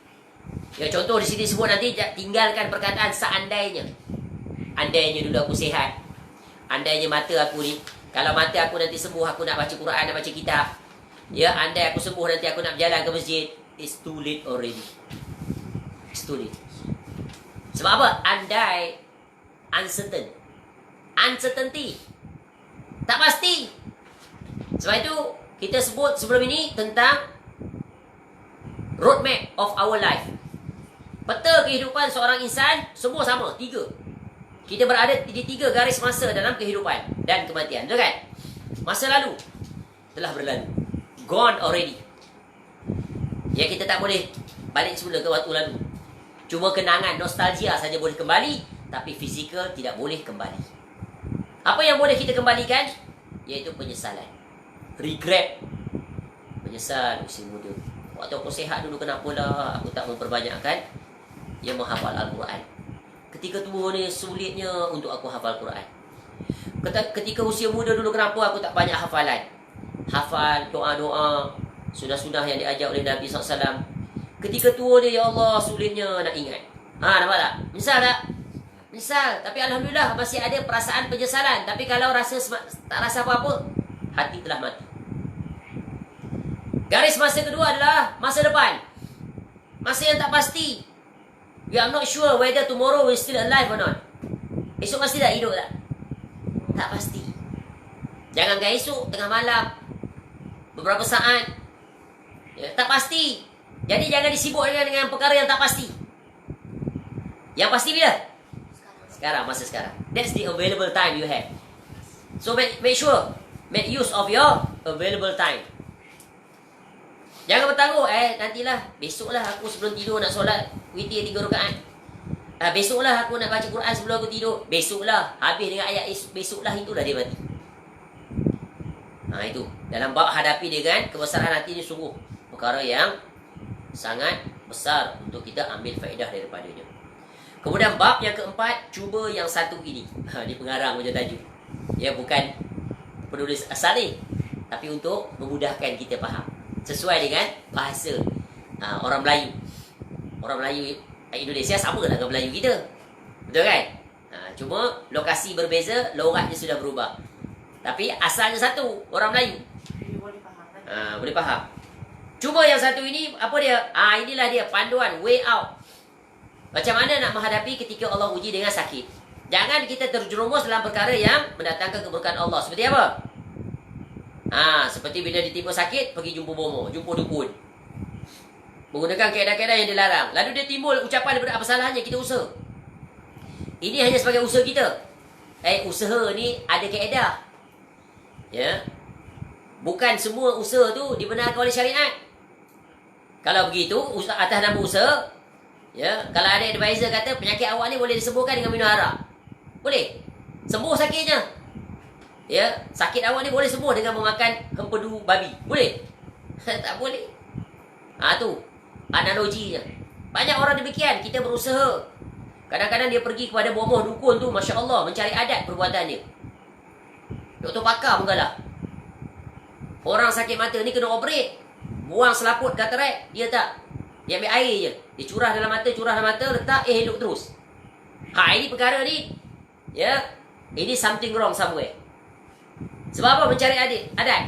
Contoh di sini sebut nanti, tinggalkan perkataan seandainya. Andainya dulu aku sihat, andainya mata aku ni, kalau mata aku nanti sembuh, aku nak baca Quran, nak baca kitab. Andai aku sembuh nanti aku nak berjalan ke masjid. It's too late already. It's too late. Sebab apa? Andai, uncertain, uncertainty, tak pasti. Sebab itu kita sebut sebelum ini tentang roadmap of our life. Peta kehidupan seorang insan semua sama, 3. Kita berada di 3 garis masa dalam kehidupan dan kematian. Betul kan? Masa lalu telah berlalu, gone already. Kita tak boleh balik semula ke waktu lalu. Cuma kenangan, nostalgia saja boleh kembali, tapi fizikal tidak boleh kembali. Apa yang boleh kita kembalikan? Iaitu penyesalan, regret. Menyesal usia muda. Waktu aku sihat dulu, kenapalah aku tak memperbanyakkan menghafal Al-Quran. Ketika tua ni sulitnya untuk aku hafal Quran. Ketika usia muda dulu, kenapa aku tak banyak hafalan? Hafal doa-doa, sunah-sunah yang diajar oleh Nabi SAW. Ketika tua dia, ya Allah, sulitnya nak ingat. Nampak tak? Misal tak? Misal. Tapi Alhamdulillah masih ada perasaan penyesalan. Tapi kalau tak rasa apa-apa, hati telah mati. Garis masa kedua adalah masa depan. Masa yang tak pasti. We are not sure whether tomorrow we're still alive or not. Esok masih tak hidup tak? Tak pasti. Jangankan esok, tengah malam, beberapa saat, tak pasti. Jadi jangan disibukkan dengan perkara yang tak pasti. Yang pasti bila? Sekarang, masa sekarang. That's the available time you have. So make sure, make use of your available time. Jangan bertangguh, nantilah, besoklah aku sebelum tidur nak solat witir 3 rakaat. Besoklah aku nak baca Quran sebelum aku tidur. Besoklah. Habis dengan ayat besoklah, itulah dia mati. Itu. Dalam bab hadapi dengan kebesaran hati ni sungguh perkara yang sangat besar untuk kita ambil faedah daripadanya. Kemudian bab yang keempat, cuba yang satu ini. Dia pengarang macam tajuk. Ya, bukan penulis asal ni, tapi untuk memudahkan kita faham sesuai dengan bahasa orang Melayu. Orang Melayu Indonesia sama dengan Melayu kita. Betul kan? Cuma lokasi berbeza, logatnya sudah berubah. Tapi asalnya satu, orang Melayu. Boleh faham kan? Boleh faham. Cuba yang satu ini, apa dia? Inilah dia, panduan, way out. Macam mana nak menghadapi ketika Allah uji dengan sakit. Jangan kita terjerumus dalam perkara yang mendatangkan keberkahan Allah. Seperti apa? Seperti bila ditimpa sakit, pergi jumpa bomoh, jumpa dukun. Menggunakan kaedah-kaedah yang dilarang. Lalu dia timbul ucapan daripada apa salahnya kita usaha. Ini hanya sebagai usaha kita. Usaha ni ada kaedah. Ya. Bukan semua usaha tu dibenarkan oleh syariat. Kalau begitu, atas nama usaha, ya, kalau ada advisor kata penyakit awak ni boleh disembuhkan dengan minum arak. Boleh. Sembuh sakitnya. Ya, sakit awak ni boleh sembuh dengan memakan empedu babi. Boleh? Tak boleh. Tu analoginya. Banyak orang demikian, kita berusaha. Kadang-kadang dia pergi kepada bomoh dukun tu, Masya Allah, mencari adat perbuatan dia. Doktor pakar pun galak. Orang sakit mata ni kena operate. Buang selaput katarak, dia tak. Dia ambil air je. Dia curah dalam mata, letak, elok terus. Ini perkara ni, ya, ini something wrong somewhere. Sebab apa? Mencari adat.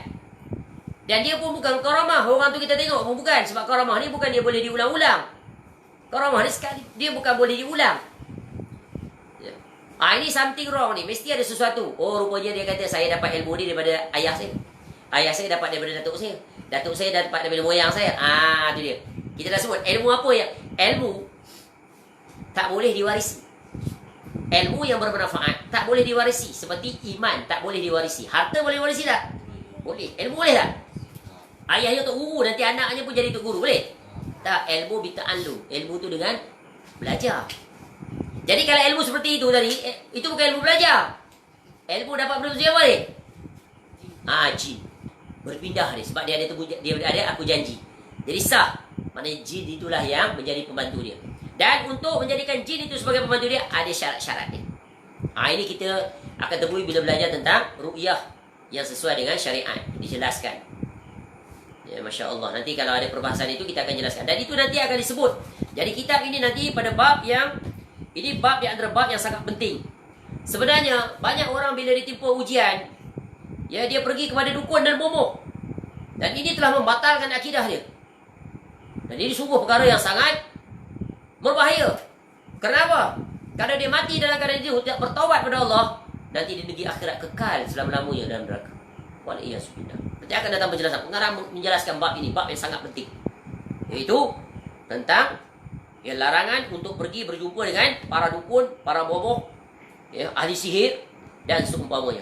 Dan dia pun bukan karamah. Orang tu kita tengok pun bukan. Sebab karamah ni bukan dia boleh diulang-ulang. Karamah ni sekali, dia bukan boleh diulang. Ya. Ini something wrong ni. Mesti ada sesuatu. Rupanya dia kata, saya dapat ilmu ni daripada ayah saya. Ayah saya dapat daripada datuk saya. Datuk saya dapat daripada moyang saya. Tu dia. Kita dah sebut. Ilmu apa yang? Ilmu tak boleh diwarisi. Ilmu yang bermanfaat tak boleh diwarisi. Seperti iman tak boleh diwarisi. Harta boleh diwarisi tak? Boleh. Ilmu boleh tak? Ayahnya tok guru, nanti anaknya pun jadi tok guru. Boleh? Tak. Ilmu bita'allum. Ilmu tu dengan belajar. Jadi kalau ilmu seperti itu tadi, itu bukan ilmu belajar. Ilmu dapat berusia apa ni? Jin. Berpindah dia. Sebab dia ada aku janji. Jadi sah. Maknanya jin itulah yang menjadi pembantu dia. Dan untuk menjadikan jin itu sebagai pembantu dia, ada syarat-syarat dia. Ini kita akan temui bila belajar tentang ru'yah yang sesuai dengan syariat. Dijelaskan. Ya, Masya Allah. Nanti kalau ada perbahasan itu, kita akan jelaskan. Dan itu nanti akan disebut. Jadi kitab ini nanti pada bab yang, ini bab yang antara bab yang sangat penting. Sebenarnya, banyak orang bila ditimpa ujian, ya, dia pergi kepada dukun dan bomoh. Dan ini telah membatalkan akidah dia. Dan ini sungguh perkara yang sangat berbahaya. Kenapa? Kalau dia mati dalam keadaan dia tidak bertaubat pada Allah, nanti di negeri akhirat kekal selama-lamanya dalam neraka. Waliyahzubillah. Nanti akan datang penjelasan. Pengarang menjelaskan bab ini, bab yang sangat penting. Iaitu tentang larangan untuk pergi berjumpa dengan para dukun, para bomoh, ya, ahli sihir dan seumpamanya.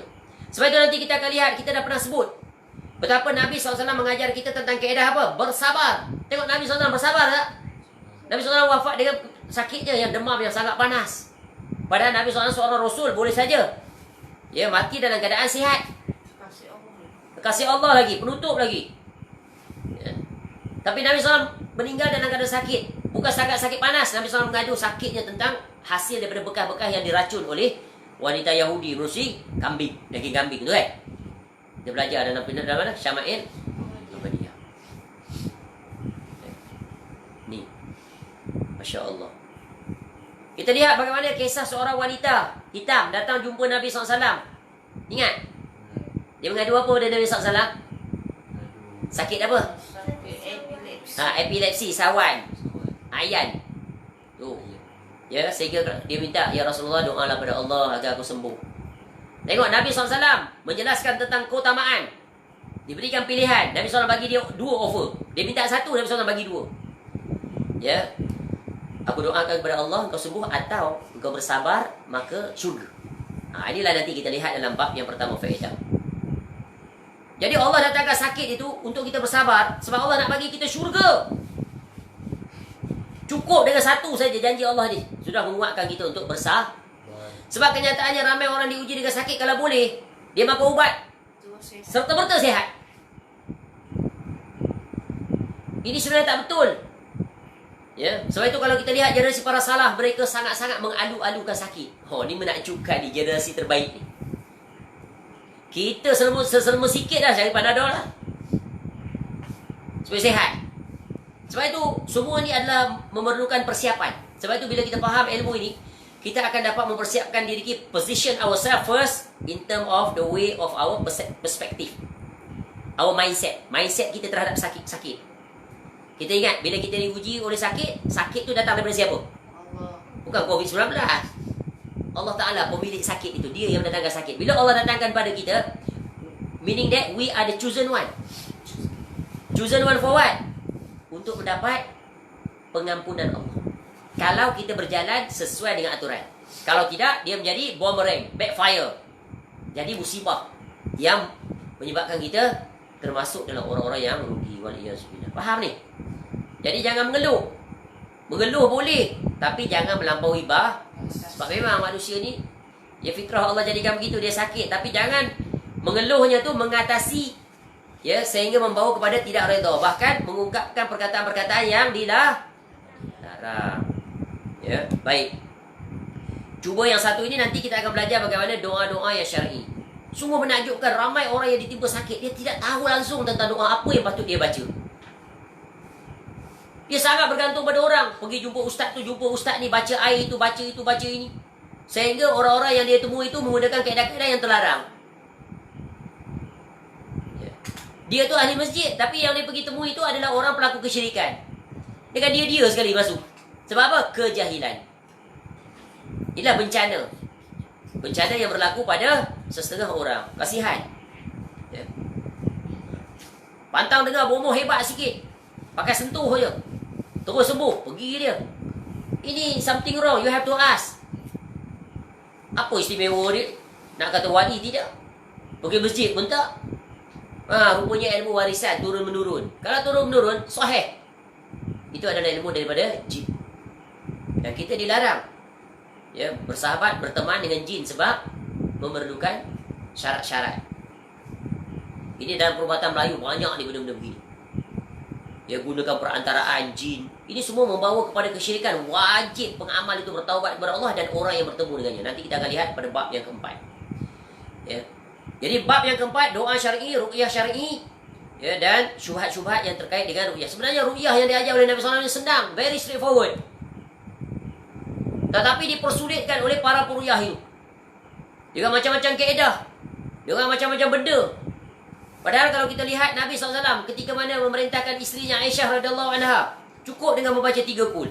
Sebab itu nanti kita akan lihat, kita dah pernah sebut betapa Nabi SAW mengajar kita tentang kaedah apa? Bersabar. Tengok Nabi SAW bersabar tak? Nabi SAW wafat dengan sakitnya yang demam yang sangat panas. Padahal Nabi SAW seorang Rasul, boleh saja. Ya, mati dalam keadaan sihat. Kasih Allah lagi, penutup lagi. Ya. Tapi Nabi SAW meninggal dalam keadaan sakit. Bukan sakit panas. Nabi SAW mengadu sakitnya tentang hasil daripada bekas-bekas yang diracun oleh wanita Yahudi berusi kambing, daging kambing tu kan. Dia belajar dalam mana? Syama'il Ahmadiyah. Ni. Masya Allah. Kita lihat bagaimana kisah seorang wanita hitam datang jumpa Nabi SAW. Ingat? Dia mengadu apa dari Nabi SAW? Sakit apa? Epilepsi, sawan, ayan. Tu. Ya, sehingga dia minta, ya Rasulullah, doalah pada Allah agar aku sembuh. Tengok Nabi SAW menjelaskan tentang keutamaan. Diberikan pilihan. Nabi SAW bagi dia dua offer. Dia minta satu, Nabi SAW bagi dua. Ya. Aku doakan kepada Allah, engkau sembuh, atau engkau bersabar, maka syurga. Inilah nanti kita lihat dalam bab yang pertama, faedah. Jadi Allah datangkan sakit itu untuk kita bersabar. Sebab Allah nak bagi kita syurga. Cukup dengan satu saja janji Allah ni sudah menguatkan kita untuk bersabar. Sebab kenyataannya ramai orang diuji dengan sakit, kalau boleh dia makan ubat serta-merta sihat. Ini sebenarnya tak betul. Ya, sebab itu kalau kita lihat generasi para salaf, mereka sangat-sangat mengalu-alukan sakit. Ni menakjubkan ni generasi terbaik ni. Kita selema sikit dah cari Panadol lah supaya sihat. Sebab itu semua ni adalah memerlukan persiapan. Sebab itu bila kita faham ilmu ini, kita akan dapat mempersiapkan diri kita, position ourselves first in term of the way of our perspective, our mindset kita terhadap sakit. Kita ingat bila kita diuji oleh sakit tu datang daripada siapa? Allah. Bukan COVID-19. Allah Ta'ala pemilik sakit itu, dia yang mendatangkan sakit. Bila Allah datangkan pada kita, meaning that we are the chosen one. Chosen one for what? Untuk mendapat pengampunan Allah. Kalau kita berjalan sesuai dengan aturan. Kalau tidak, dia menjadi boomerang, backfire. Jadi musibah yang menyebabkan kita termasuk dalam orang-orang yang merugi. Waliyahzubillah. Faham ni? Jadi jangan mengeluh. Mengeluh boleh, tapi jangan melampaui sebab memang manusia ni, ya fitrah Allah jadikan begitu, dia sakit. Tapi jangan mengeluhnya tu mengatasi, ya, sehingga membawa kepada tidak redha. Bahkan mengungkapkan perkataan-perkataan yang dilarang. Ya, baik. Cuba yang satu ini nanti kita akan belajar bagaimana doa-doa yang syar'i. Sungguh menakjubkan, ramai orang yang ditimpa sakit, dia tidak tahu langsung tentang doa apa yang patut dia baca. Dia sangat bergantung pada orang. Pergi jumpa ustaz tu, jumpa ustaz ni, baca air itu, baca itu, baca ini. Sehingga orang-orang yang dia temui itu menggunakan kaedah-kaedah yang terlarang. Dia tu ahli masjid, tapi yang dia pergi temui itu adalah orang pelaku kesyirikan. Dengan dia sekali masuk. Sebab apa? Kejahilan. Inilah bencana. Bencana yang berlaku pada setengah orang. Kasihan. Ya. Pantang dengar bomoh hebat sikit, pakai sentuh je, terus sembuh, pergi dia. Ini something wrong, you have to ask. Apa istimewa dia? Nak kata wali tidak? Pergi masjid pun tak? Rupanya ilmu warisan turun-menurun. Kalau turun-menurun, sahih. Itu adalah ilmu daripada jin. Dan kita dilarang, ya, bersahabat, berteman dengan jin sebab memerlukan syarat-syarat. Ini dalam perubatan Melayu banyak ni benda-benda begini. Ya, gunakan perantaraan jin. Ini semua membawa kepada kesyirikan. Wajib pengamal itu bertaubat kepada Allah dan orang yang bertemu dengannya. Nanti kita akan lihat pada bab yang keempat. Ya. Jadi bab yang keempat, doa syar'i, ruqyah syar'i, ya, dan syubhat-syubhat yang terkait dengan ruqyah. Sebenarnya ruqyah yang diajar oleh Nabi SAW ini senang, very straightforward. Tetapi dipersulitkan oleh para peruqyah itu. Dengan macam-macam kaedah, dengan macam-macam benda. Padahal kalau kita lihat Nabi SAW ketika mana memerintahkan isterinya Aisyah radhiyallahu anha, cukup dengan membaca 3 qul.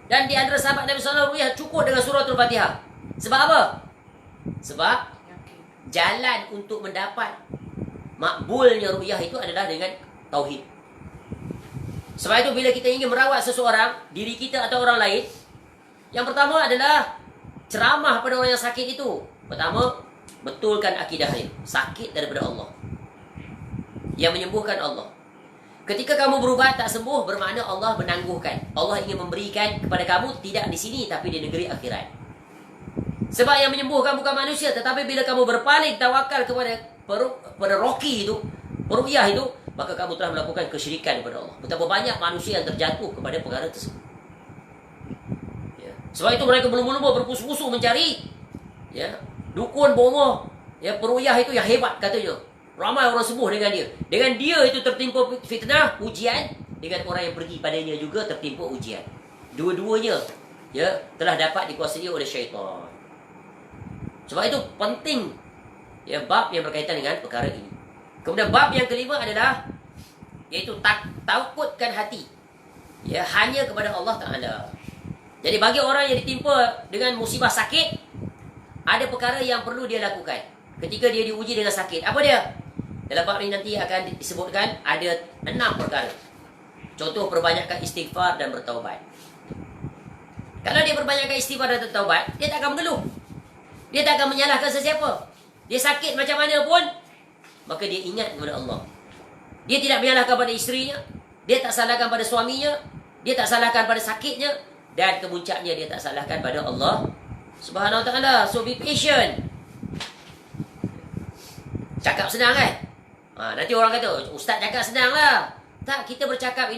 Dan di antara sahabat Nabi SAW cukup dengan suratul Fatihah. Sebab apa? Sebab jalan untuk mendapat makbulnya ruqyah itu adalah dengan tauhid. Sebab itu bila kita ingin merawat seseorang, diri kita atau orang lain, yang pertama adalah ceramah pada orang yang sakit itu. Pertama, betulkan akidahnya. Sakit daripada Allah. Yang menyembuhkan Allah. Ketika kamu berubat tak sembuh, bermakna Allah menangguhkan. Allah ingin memberikan kepada kamu tidak di sini tapi di negeri akhirat. Sebab yang menyembuhkan bukan manusia, tetapi bila kamu berpaling tawakal kepada roki itu, peruqyah itu, maka kamu telah melakukan kesyirikan kepada Allah. Betapa banyak manusia yang terjatuh kepada perkara tersebut. Ya. Sebab itu mereka belum-belum berpusu-pusu mencari, ya, dukun bomoh, ya, peruqyah itu yang hebat katanya. Ramai orang sembuh dengan dia. Dengan dia itu tertimpa fitnah, ujian. Dengan orang yang pergi padanya juga tertimpa ujian. Dua-duanya, ya, telah dapat dikuasai oleh syaitan. Sebab itu penting, ya, bab yang berkaitan dengan perkara ini. Kemudian bab yang kelima adalah, iaitu takutkan hati, ya, hanya kepada Allah Ta'ala. Jadi bagi orang yang ditimpa dengan musibah sakit, ada perkara yang perlu dia lakukan ketika dia diuji dengan sakit. Apa dia? Dalam bab ini nanti akan disebutkan ada 6 perkara. Contoh, perbanyakkan istighfar dan bertaubat. Kalau dia perbanyakkan istighfar dan bertaubat, dia tak akan mengeluh. Dia tak akan menyalahkan sesiapa. Dia sakit macam mana pun, maka dia ingat kepada Allah. Dia tidak menyalahkan pada isterinya, dia tak salahkan pada suaminya, Dia tak salahkan pada sakitnya, dan kemuncaknya dia tak salahkan pada Allah Subhanahu Wa Taala. So be patient. Cakap senang kan? Nanti orang kata, ustaz cakap senang lah. Tak, kita bercakap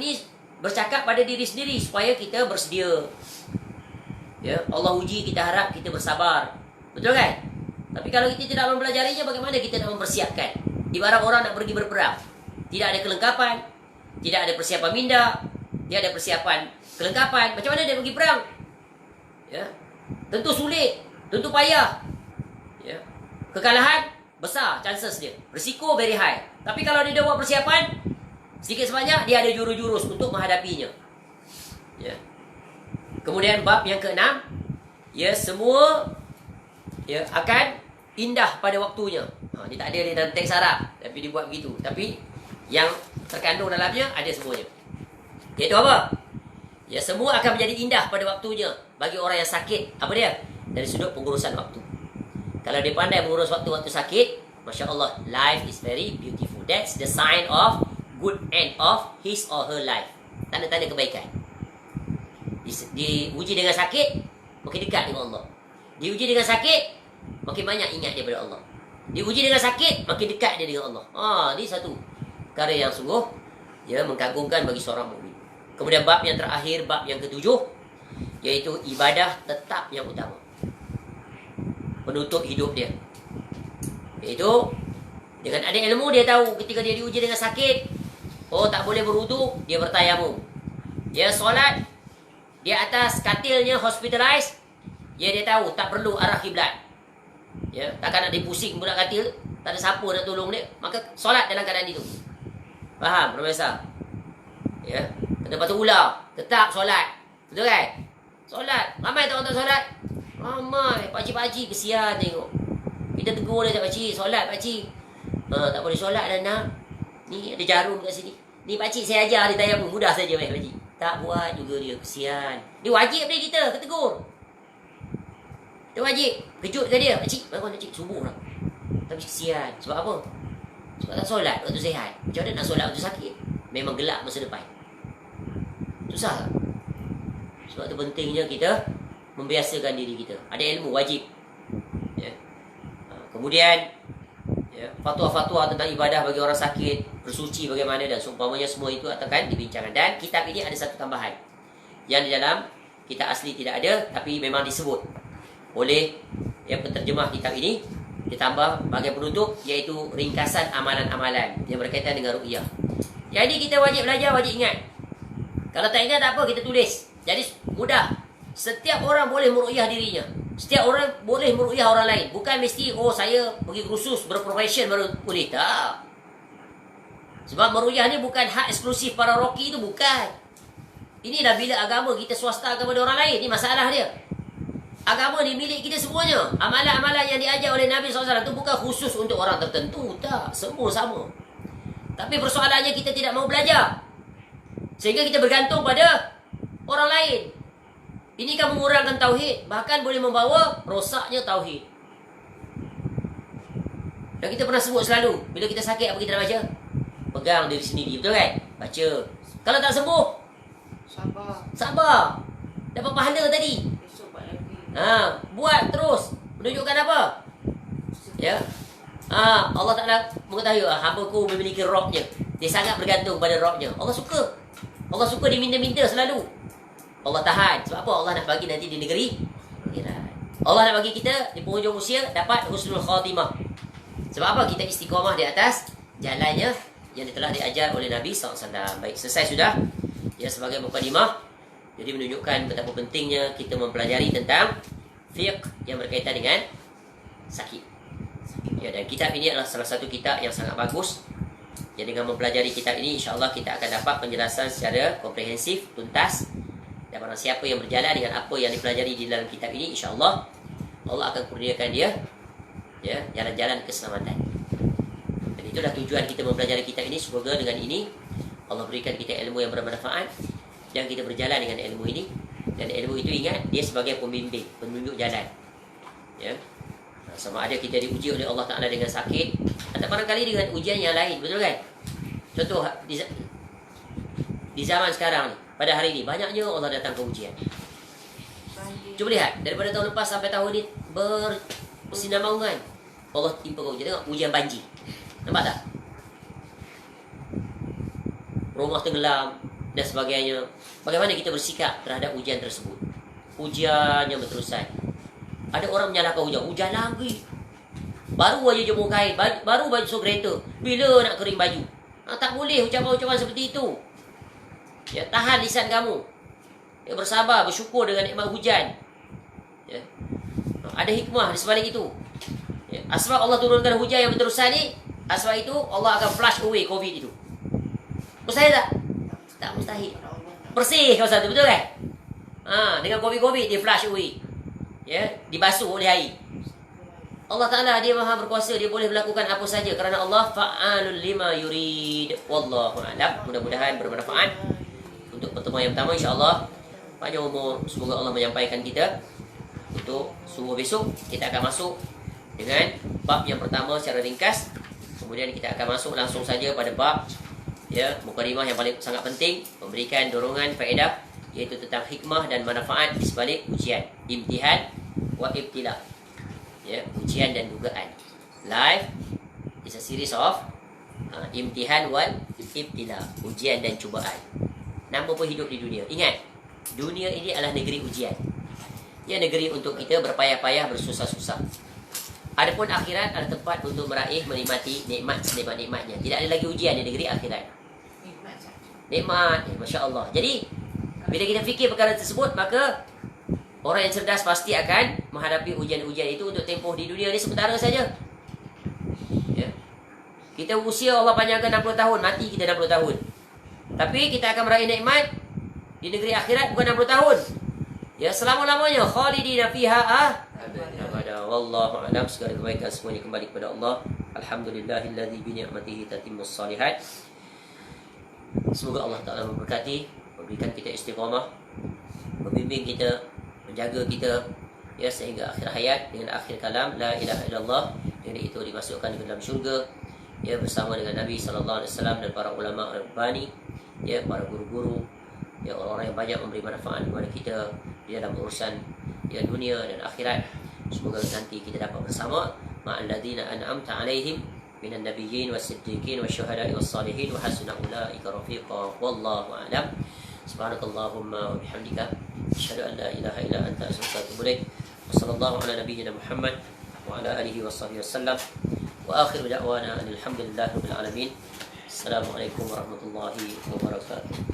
pada diri sendiri supaya kita bersedia. Ya, Allah uji, kita harap kita bersabar. Betul kan? Tapi kalau kita tidak mempelajarinya, bagaimana kita nak mempersiapkan? Ibarat orang nak pergi berperang, tidak ada kelengkapan, tidak ada persiapan minda, tidak ada persiapan kelengkapan. Macam mana dia pergi perang? Ya, tentu sulit, tentu payah. Ya, kekalahan besar chances dia, risiko very high. Tapi kalau dia buat persiapan sedikit sebanyak, dia ada jurus-jurus untuk menghadapinya. Ya. Kemudian bab yang ke-6, ya, semua ya akan indah pada waktunya. Dia tak ada dalam teks Arab, tapi dibuat begitu. Tapi yang terkandung dalamnya ada semuanya. Iaitu apa? Ya, semua akan menjadi indah pada waktunya bagi orang yang sakit. Apa dia? Dari sudut pengurusan waktu. Kalau dia pandai mengurus waktu-waktu sakit, Masya Allah, life is very beautiful. That's the sign of good end of his or her life. Tanda-tanda kebaikan. Diuji dengan sakit, makin dekat dengan Allah. Diuji dengan sakit, makin banyak ingat daripada Allah. Diuji dengan sakit, makin dekat dia dengan Allah. Ini satu perkara yang sungguh ya mengagumkan bagi seorang mukmin. Kemudian bab yang terakhir, bab yang ke-7, iaitu ibadah tetap yang utama, penutup hidup dia. Iaitu dengan ada ilmu, dia tahu ketika dia diuji dengan sakit, tak boleh berwuduk, dia bertayamum. Dia solat di atas katilnya, hospitalized, dia tahu tak perlu arah kiblat. Ya, takkan nak dipusing budak katil, tak ada siapa nak tolong dia, maka solat dalam keadaan itu. Faham, Profesor? Ya, kena patut ular, tetap solat. Betul kan? Solat. Ramai tak orang tak solat? Ramai. Pakcik-pakcik kesian tengok. Kita tegur dia, pakcik, solat pakcik. Tak boleh solat dah nak. Ni ada jarum kat sini. Ni pakcik saya ajar dia tayamum, mudah saja pakcik. Tak buat juga dia, kesian. Dia wajib dia kita tegur. Dia wajib. Kejutkan dia, pakcik, bangun pakcik, subuh dah. Tapi kesian. Sebab apa? Sebab tak solat waktu sihat. Macam mana nak solat waktu sakit? Memang gelap masa depan. Susah tak? Sebab tu pentingnya kita membiasakan diri kita. Ada ilmu, wajib. Ya. Kemudian ya, fatwa-fatwa tentang ibadah bagi orang sakit, bersuci bagaimana dan seumpamanya, semua itu akan dibincangkan. Dan kitab ini ada satu tambahan yang di dalam kitab asli tidak ada, tapi memang disebut oleh yang penterjemah kitab ini. Ditambah bahagian penutup, iaitu ringkasan amalan-amalan yang berkaitan dengan ruqyah. Jadi kita wajib belajar, wajib ingat. Kalau tak ingat tak apa, kita tulis. Jadi mudah. Setiap orang boleh meruqyah dirinya. Setiap orang boleh meruqyah orang lain. Bukan mesti saya pergi kursus berprofession baru boleh. Tak. Sebab meruqyah ni bukan hak eksklusif para roki, itu bukan. Inilah bila agama kita swastakan kepada orang lain. Ini masalah dia. Agama ni milik kita semuanya. Amalan-amalan yang diajar oleh Nabi SAW itu bukan khusus untuk orang tertentu. Tak. Semua sama. Tapi persoalannya kita tidak mau belajar. Sehingga kita bergantung pada orang lain. Ini kan mengurangkan tauhid. Bahkan boleh membawa rosaknya tauhid. Dan kita pernah sebut selalu, bila kita sakit, apa kita nak baca? Pegang diri sendiri. Betul kan? Baca. Kalau tak sembuh, sabar. Dapat pahala tadi. Buat terus. Menunjukkan apa? Ya. Allah Ta'ala mengetahui hamba-Ku memiliki rohnya. Dia sangat bergantung pada rohnya. Allah suka. Allah suka diminta-minta selalu. Allah tahan. Sebab apa? Allah nak bagi nanti di negeri akhirat. Allah nak bagi kita di penghujung usia dapat husnul khatimah. Sebab apa? Kita istiqamah di atas jalannya yang telah diajar oleh Nabi SAW. Baik, selesai sudah. Ya, sebagai mukadimah. Jadi menunjukkan betapa pentingnya kita mempelajari tentang fiqh yang berkaitan dengan sakit. Ya, dan kitab ini adalah salah satu kitab yang sangat bagus. Ya, dengan mempelajari kitab ini, insya-Allah kita akan dapat penjelasan secara komprehensif, tuntas. Dan barang siapa yang berjalan dengan apa yang dipelajari di dalam kitab ini, insya-Allah Allah akan kurniakan dia ya, jalan-jalan keselamatan. Dan itulah tujuan kita mempelajari kitab ini. Semoga dengan ini Allah berikan kita ilmu yang bermanfaat dan kita berjalan dengan ilmu ini. Dan ilmu itu, ingat, dia sebagai pembimbing, penunjuk jalan. Ya. Sama ada kita diuji oleh Allah Ta'ala dengan sakit, atau barangkali dengan ujian yang lain. Betul kan? Contoh di zaman sekarang ni, pada hari ini banyaknya Allah datangkan ujian. Cuba lihat daripada tahun lepas sampai tahun ini bersinambungan Allah timpakan ujian. Tengok ujian banjir. Nampak tak? Rumah tenggelam dan sebagainya. Bagaimana kita bersikap terhadap ujian tersebut? Ujian yang berterusan. Ada orang menyalahkan hujan lagi. Baru aja jemur kain, baru basuh kereta. Bila nak kering baju? Tak boleh ucapan-ucapan seperti itu. Ya, tahan lisan kamu. Ya, bersabar, bersyukur dengan nikmat hujan. Ya. Ada hikmah di sebalik itu. Ya. Asbab Allah turunkan hujan yang berterusan ni, asbab itu Allah akan flush away COVID itu. Mustahil tak? Tak mustahil. Bersih kawasan tu, betul kan? Dengan COVID dia flush away. Ya, dibasuh oleh air. Allah Ta'ala dia maha berkuasa, dia boleh melakukan apa saja kerana Allah fa'alul lima yurid. Wallahu a'lam. Mudah-mudahan bermanfaat untuk pertemuan yang pertama, insya-Allah. Panjang umur, semoga Allah menyampaikan kita. Untuk subuh besok kita akan masuk dengan bab yang pertama secara ringkas. Kemudian kita akan masuk langsung saja pada bab mukadimah yang paling sangat penting, memberikan dorongan faedah, iaitu tentang hikmah dan manfaat di sebalik ujian, imtihan wa ibtila. Ujian dan dugaan. Life is a series of imtihan wal ibtila, ujian dan cubaan. Nama pun hidup di dunia. Ingat, dunia ini adalah negeri ujian. Ya, negeri untuk kita berpayah-payah, bersusah-susah. Adapun akhirat adalah tempat untuk meraih, menikmati nikmat senikmat-nikmatnya. Tidak ada lagi ujian di negeri akhirat. Nikmat, Masya Allah. Jadi, bila kita fikir perkara tersebut, maka orang yang cerdas pasti akan menghadapi ujian-ujian itu untuk tempoh di dunia ini sementara saja. Ya. Kita usia Allah panjangkan 60 tahun, mati kita 60 tahun. Tapi kita akan meraih nikmat di negeri akhirat bukan 60 tahun. Ya, selama-lamanya khalidina fiha abada. Wallahu a'lam. Segala kebaikan semuanya kembali kepada Allah. Alhamdulillahilladzi bi ni'matihi tatimmus shalihat. Semoga Allah Ta'ala memberkati, memberikan kita istiqamah, membimbing kita, menjaga kita sehingga akhir hayat dengan akhir kalam la ilaha illallah, dengan itu dimasukkan ke dalam syurga bersama dengan Nabi sallallahu alaihi wasallam dan para ulama rabbani, para guru-guru, orang-orang yang banyak memberi manfaat kepada kita di dalam urusan dunia dan akhirat. Semoga nanti kita dapat bersama ma'alladzina an'amta alaihim minan nabiyyin was-siddiqin wasyuhada'i was-salihin wa hasuna ulaika rafiqa. Wallahu a'lam. Subhanakallahumma wa bihamdika asyhadu an la ilaha illa anta astaghfiruka wa atubu ilaik. Wassallallahu ala nabiyyina Muhammad wa ala alihi washabbihi wasallam. Wa akhiru da'wana alhamdulillahi rabbil alamin. Assalamualaikum warahmatullahi wabarakatuh.